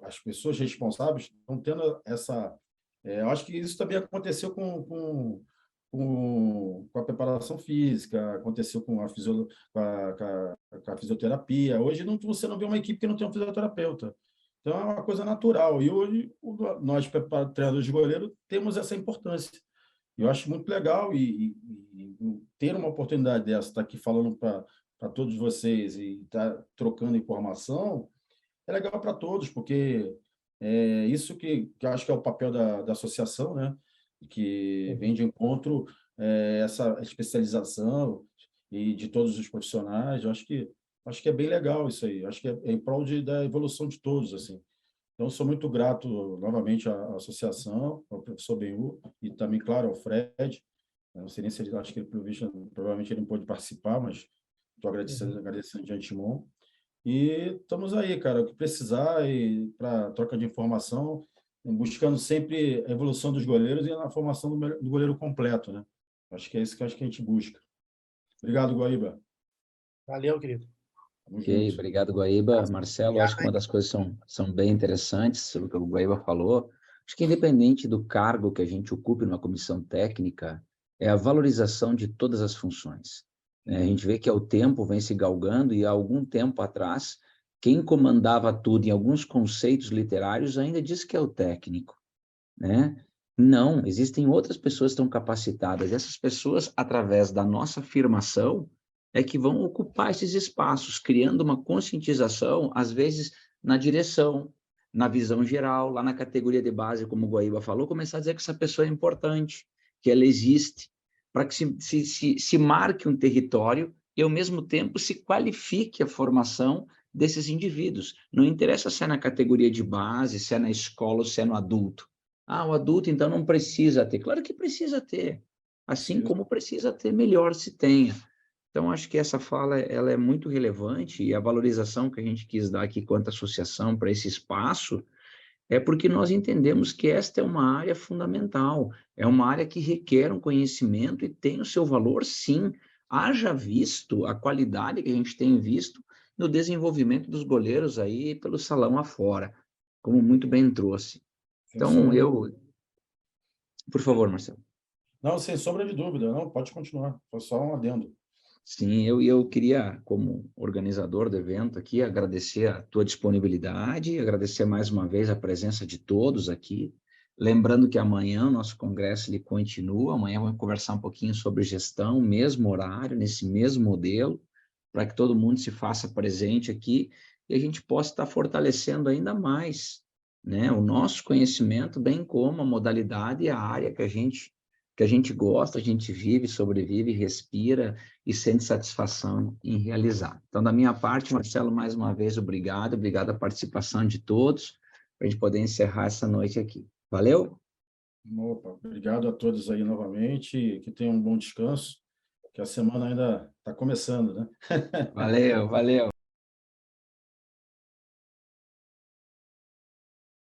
S2: As pessoas responsáveis estão tendo essa... eu acho que isso também aconteceu com a preparação física, aconteceu com a fisioterapia. Hoje você não vê uma equipe que não tem um fisioterapeuta. Então, é uma coisa natural. E hoje, nós, treinadores de goleiro, temos essa importância. Eu acho muito legal e ter uma oportunidade dessa, estar aqui falando para todos vocês e estar trocando informação, é legal para todos, porque é isso que eu acho que é o papel da associação, né? Que vem de encontro essa especialização e de todos os profissionais. Eu acho que é bem legal isso aí. Acho que é em prol da evolução de todos, assim. Então, sou muito grato novamente à associação, ao professor Benhu e também, claro, ao Fred. Eu não sei nem se ele, acho que ele, provavelmente ele não pôde participar, mas estou agradecendo de antemão. E estamos aí, cara, o que precisar e para troca de informação, buscando sempre a evolução dos goleiros e a formação do goleiro completo, né? Acho que é isso que a gente busca. Obrigado, Guaíba.
S7: Valeu, querido.
S3: Ok, obrigado, Guaíba. Marcelo, acho que uma das coisas são bem interessantes sobre o que o Guaíba falou. Acho que independente do cargo que a gente ocupe numa comissão técnica, é a valorização de todas as funções. A gente vê que o tempo vem se galgando e há algum tempo atrás, quem comandava tudo em alguns conceitos literários ainda diz que é o técnico, né? Não, existem outras pessoas que estão capacitadas. Essas pessoas, através da nossa afirmação, é que vão ocupar esses espaços, criando uma conscientização, às vezes, na direção, na visão geral, lá na categoria de base, como o Guaíba falou, começar a dizer que essa pessoa é importante, que ela existe, para que se marque um território e, ao mesmo tempo, se qualifique a formação desses indivíduos. Não interessa se é na categoria de base, se é na escola ou se é no adulto. Ah, o adulto, então, não precisa ter. Claro que precisa ter. Assim como precisa ter, melhor se tenha. Então, acho que essa fala ela é muito relevante e a valorização que a gente quis dar aqui quanto associação para esse espaço é porque nós entendemos que esta é uma área fundamental, é uma área que requer um conhecimento e tem o seu valor, sim. Haja visto a qualidade que a gente tem visto no desenvolvimento dos goleiros aí pelo salão afora, como muito bem trouxe. Então, Por favor, Marcelo.
S2: Não, sem sombra de dúvida, não, pode continuar, foi só um adendo.
S3: Sim, eu queria, como organizador do evento aqui, agradecer a tua disponibilidade, agradecer mais uma vez a presença de todos aqui, lembrando que amanhã o nosso congresso ele continua, amanhã vamos conversar um pouquinho sobre gestão, mesmo horário, nesse mesmo modelo, para que todo mundo se faça presente aqui e a gente possa estar fortalecendo ainda mais, né, o nosso conhecimento, bem como a modalidade e a área que a gente gosta, a gente vive, sobrevive, respira e sente satisfação em realizar. Então, da minha parte, Marcelo, mais uma vez, obrigado a participação de todos, para a gente poder encerrar essa noite aqui. Valeu?
S2: Opa, obrigado a todos aí novamente, que tenham um bom descanso, que a semana ainda está começando, né?
S3: Valeu.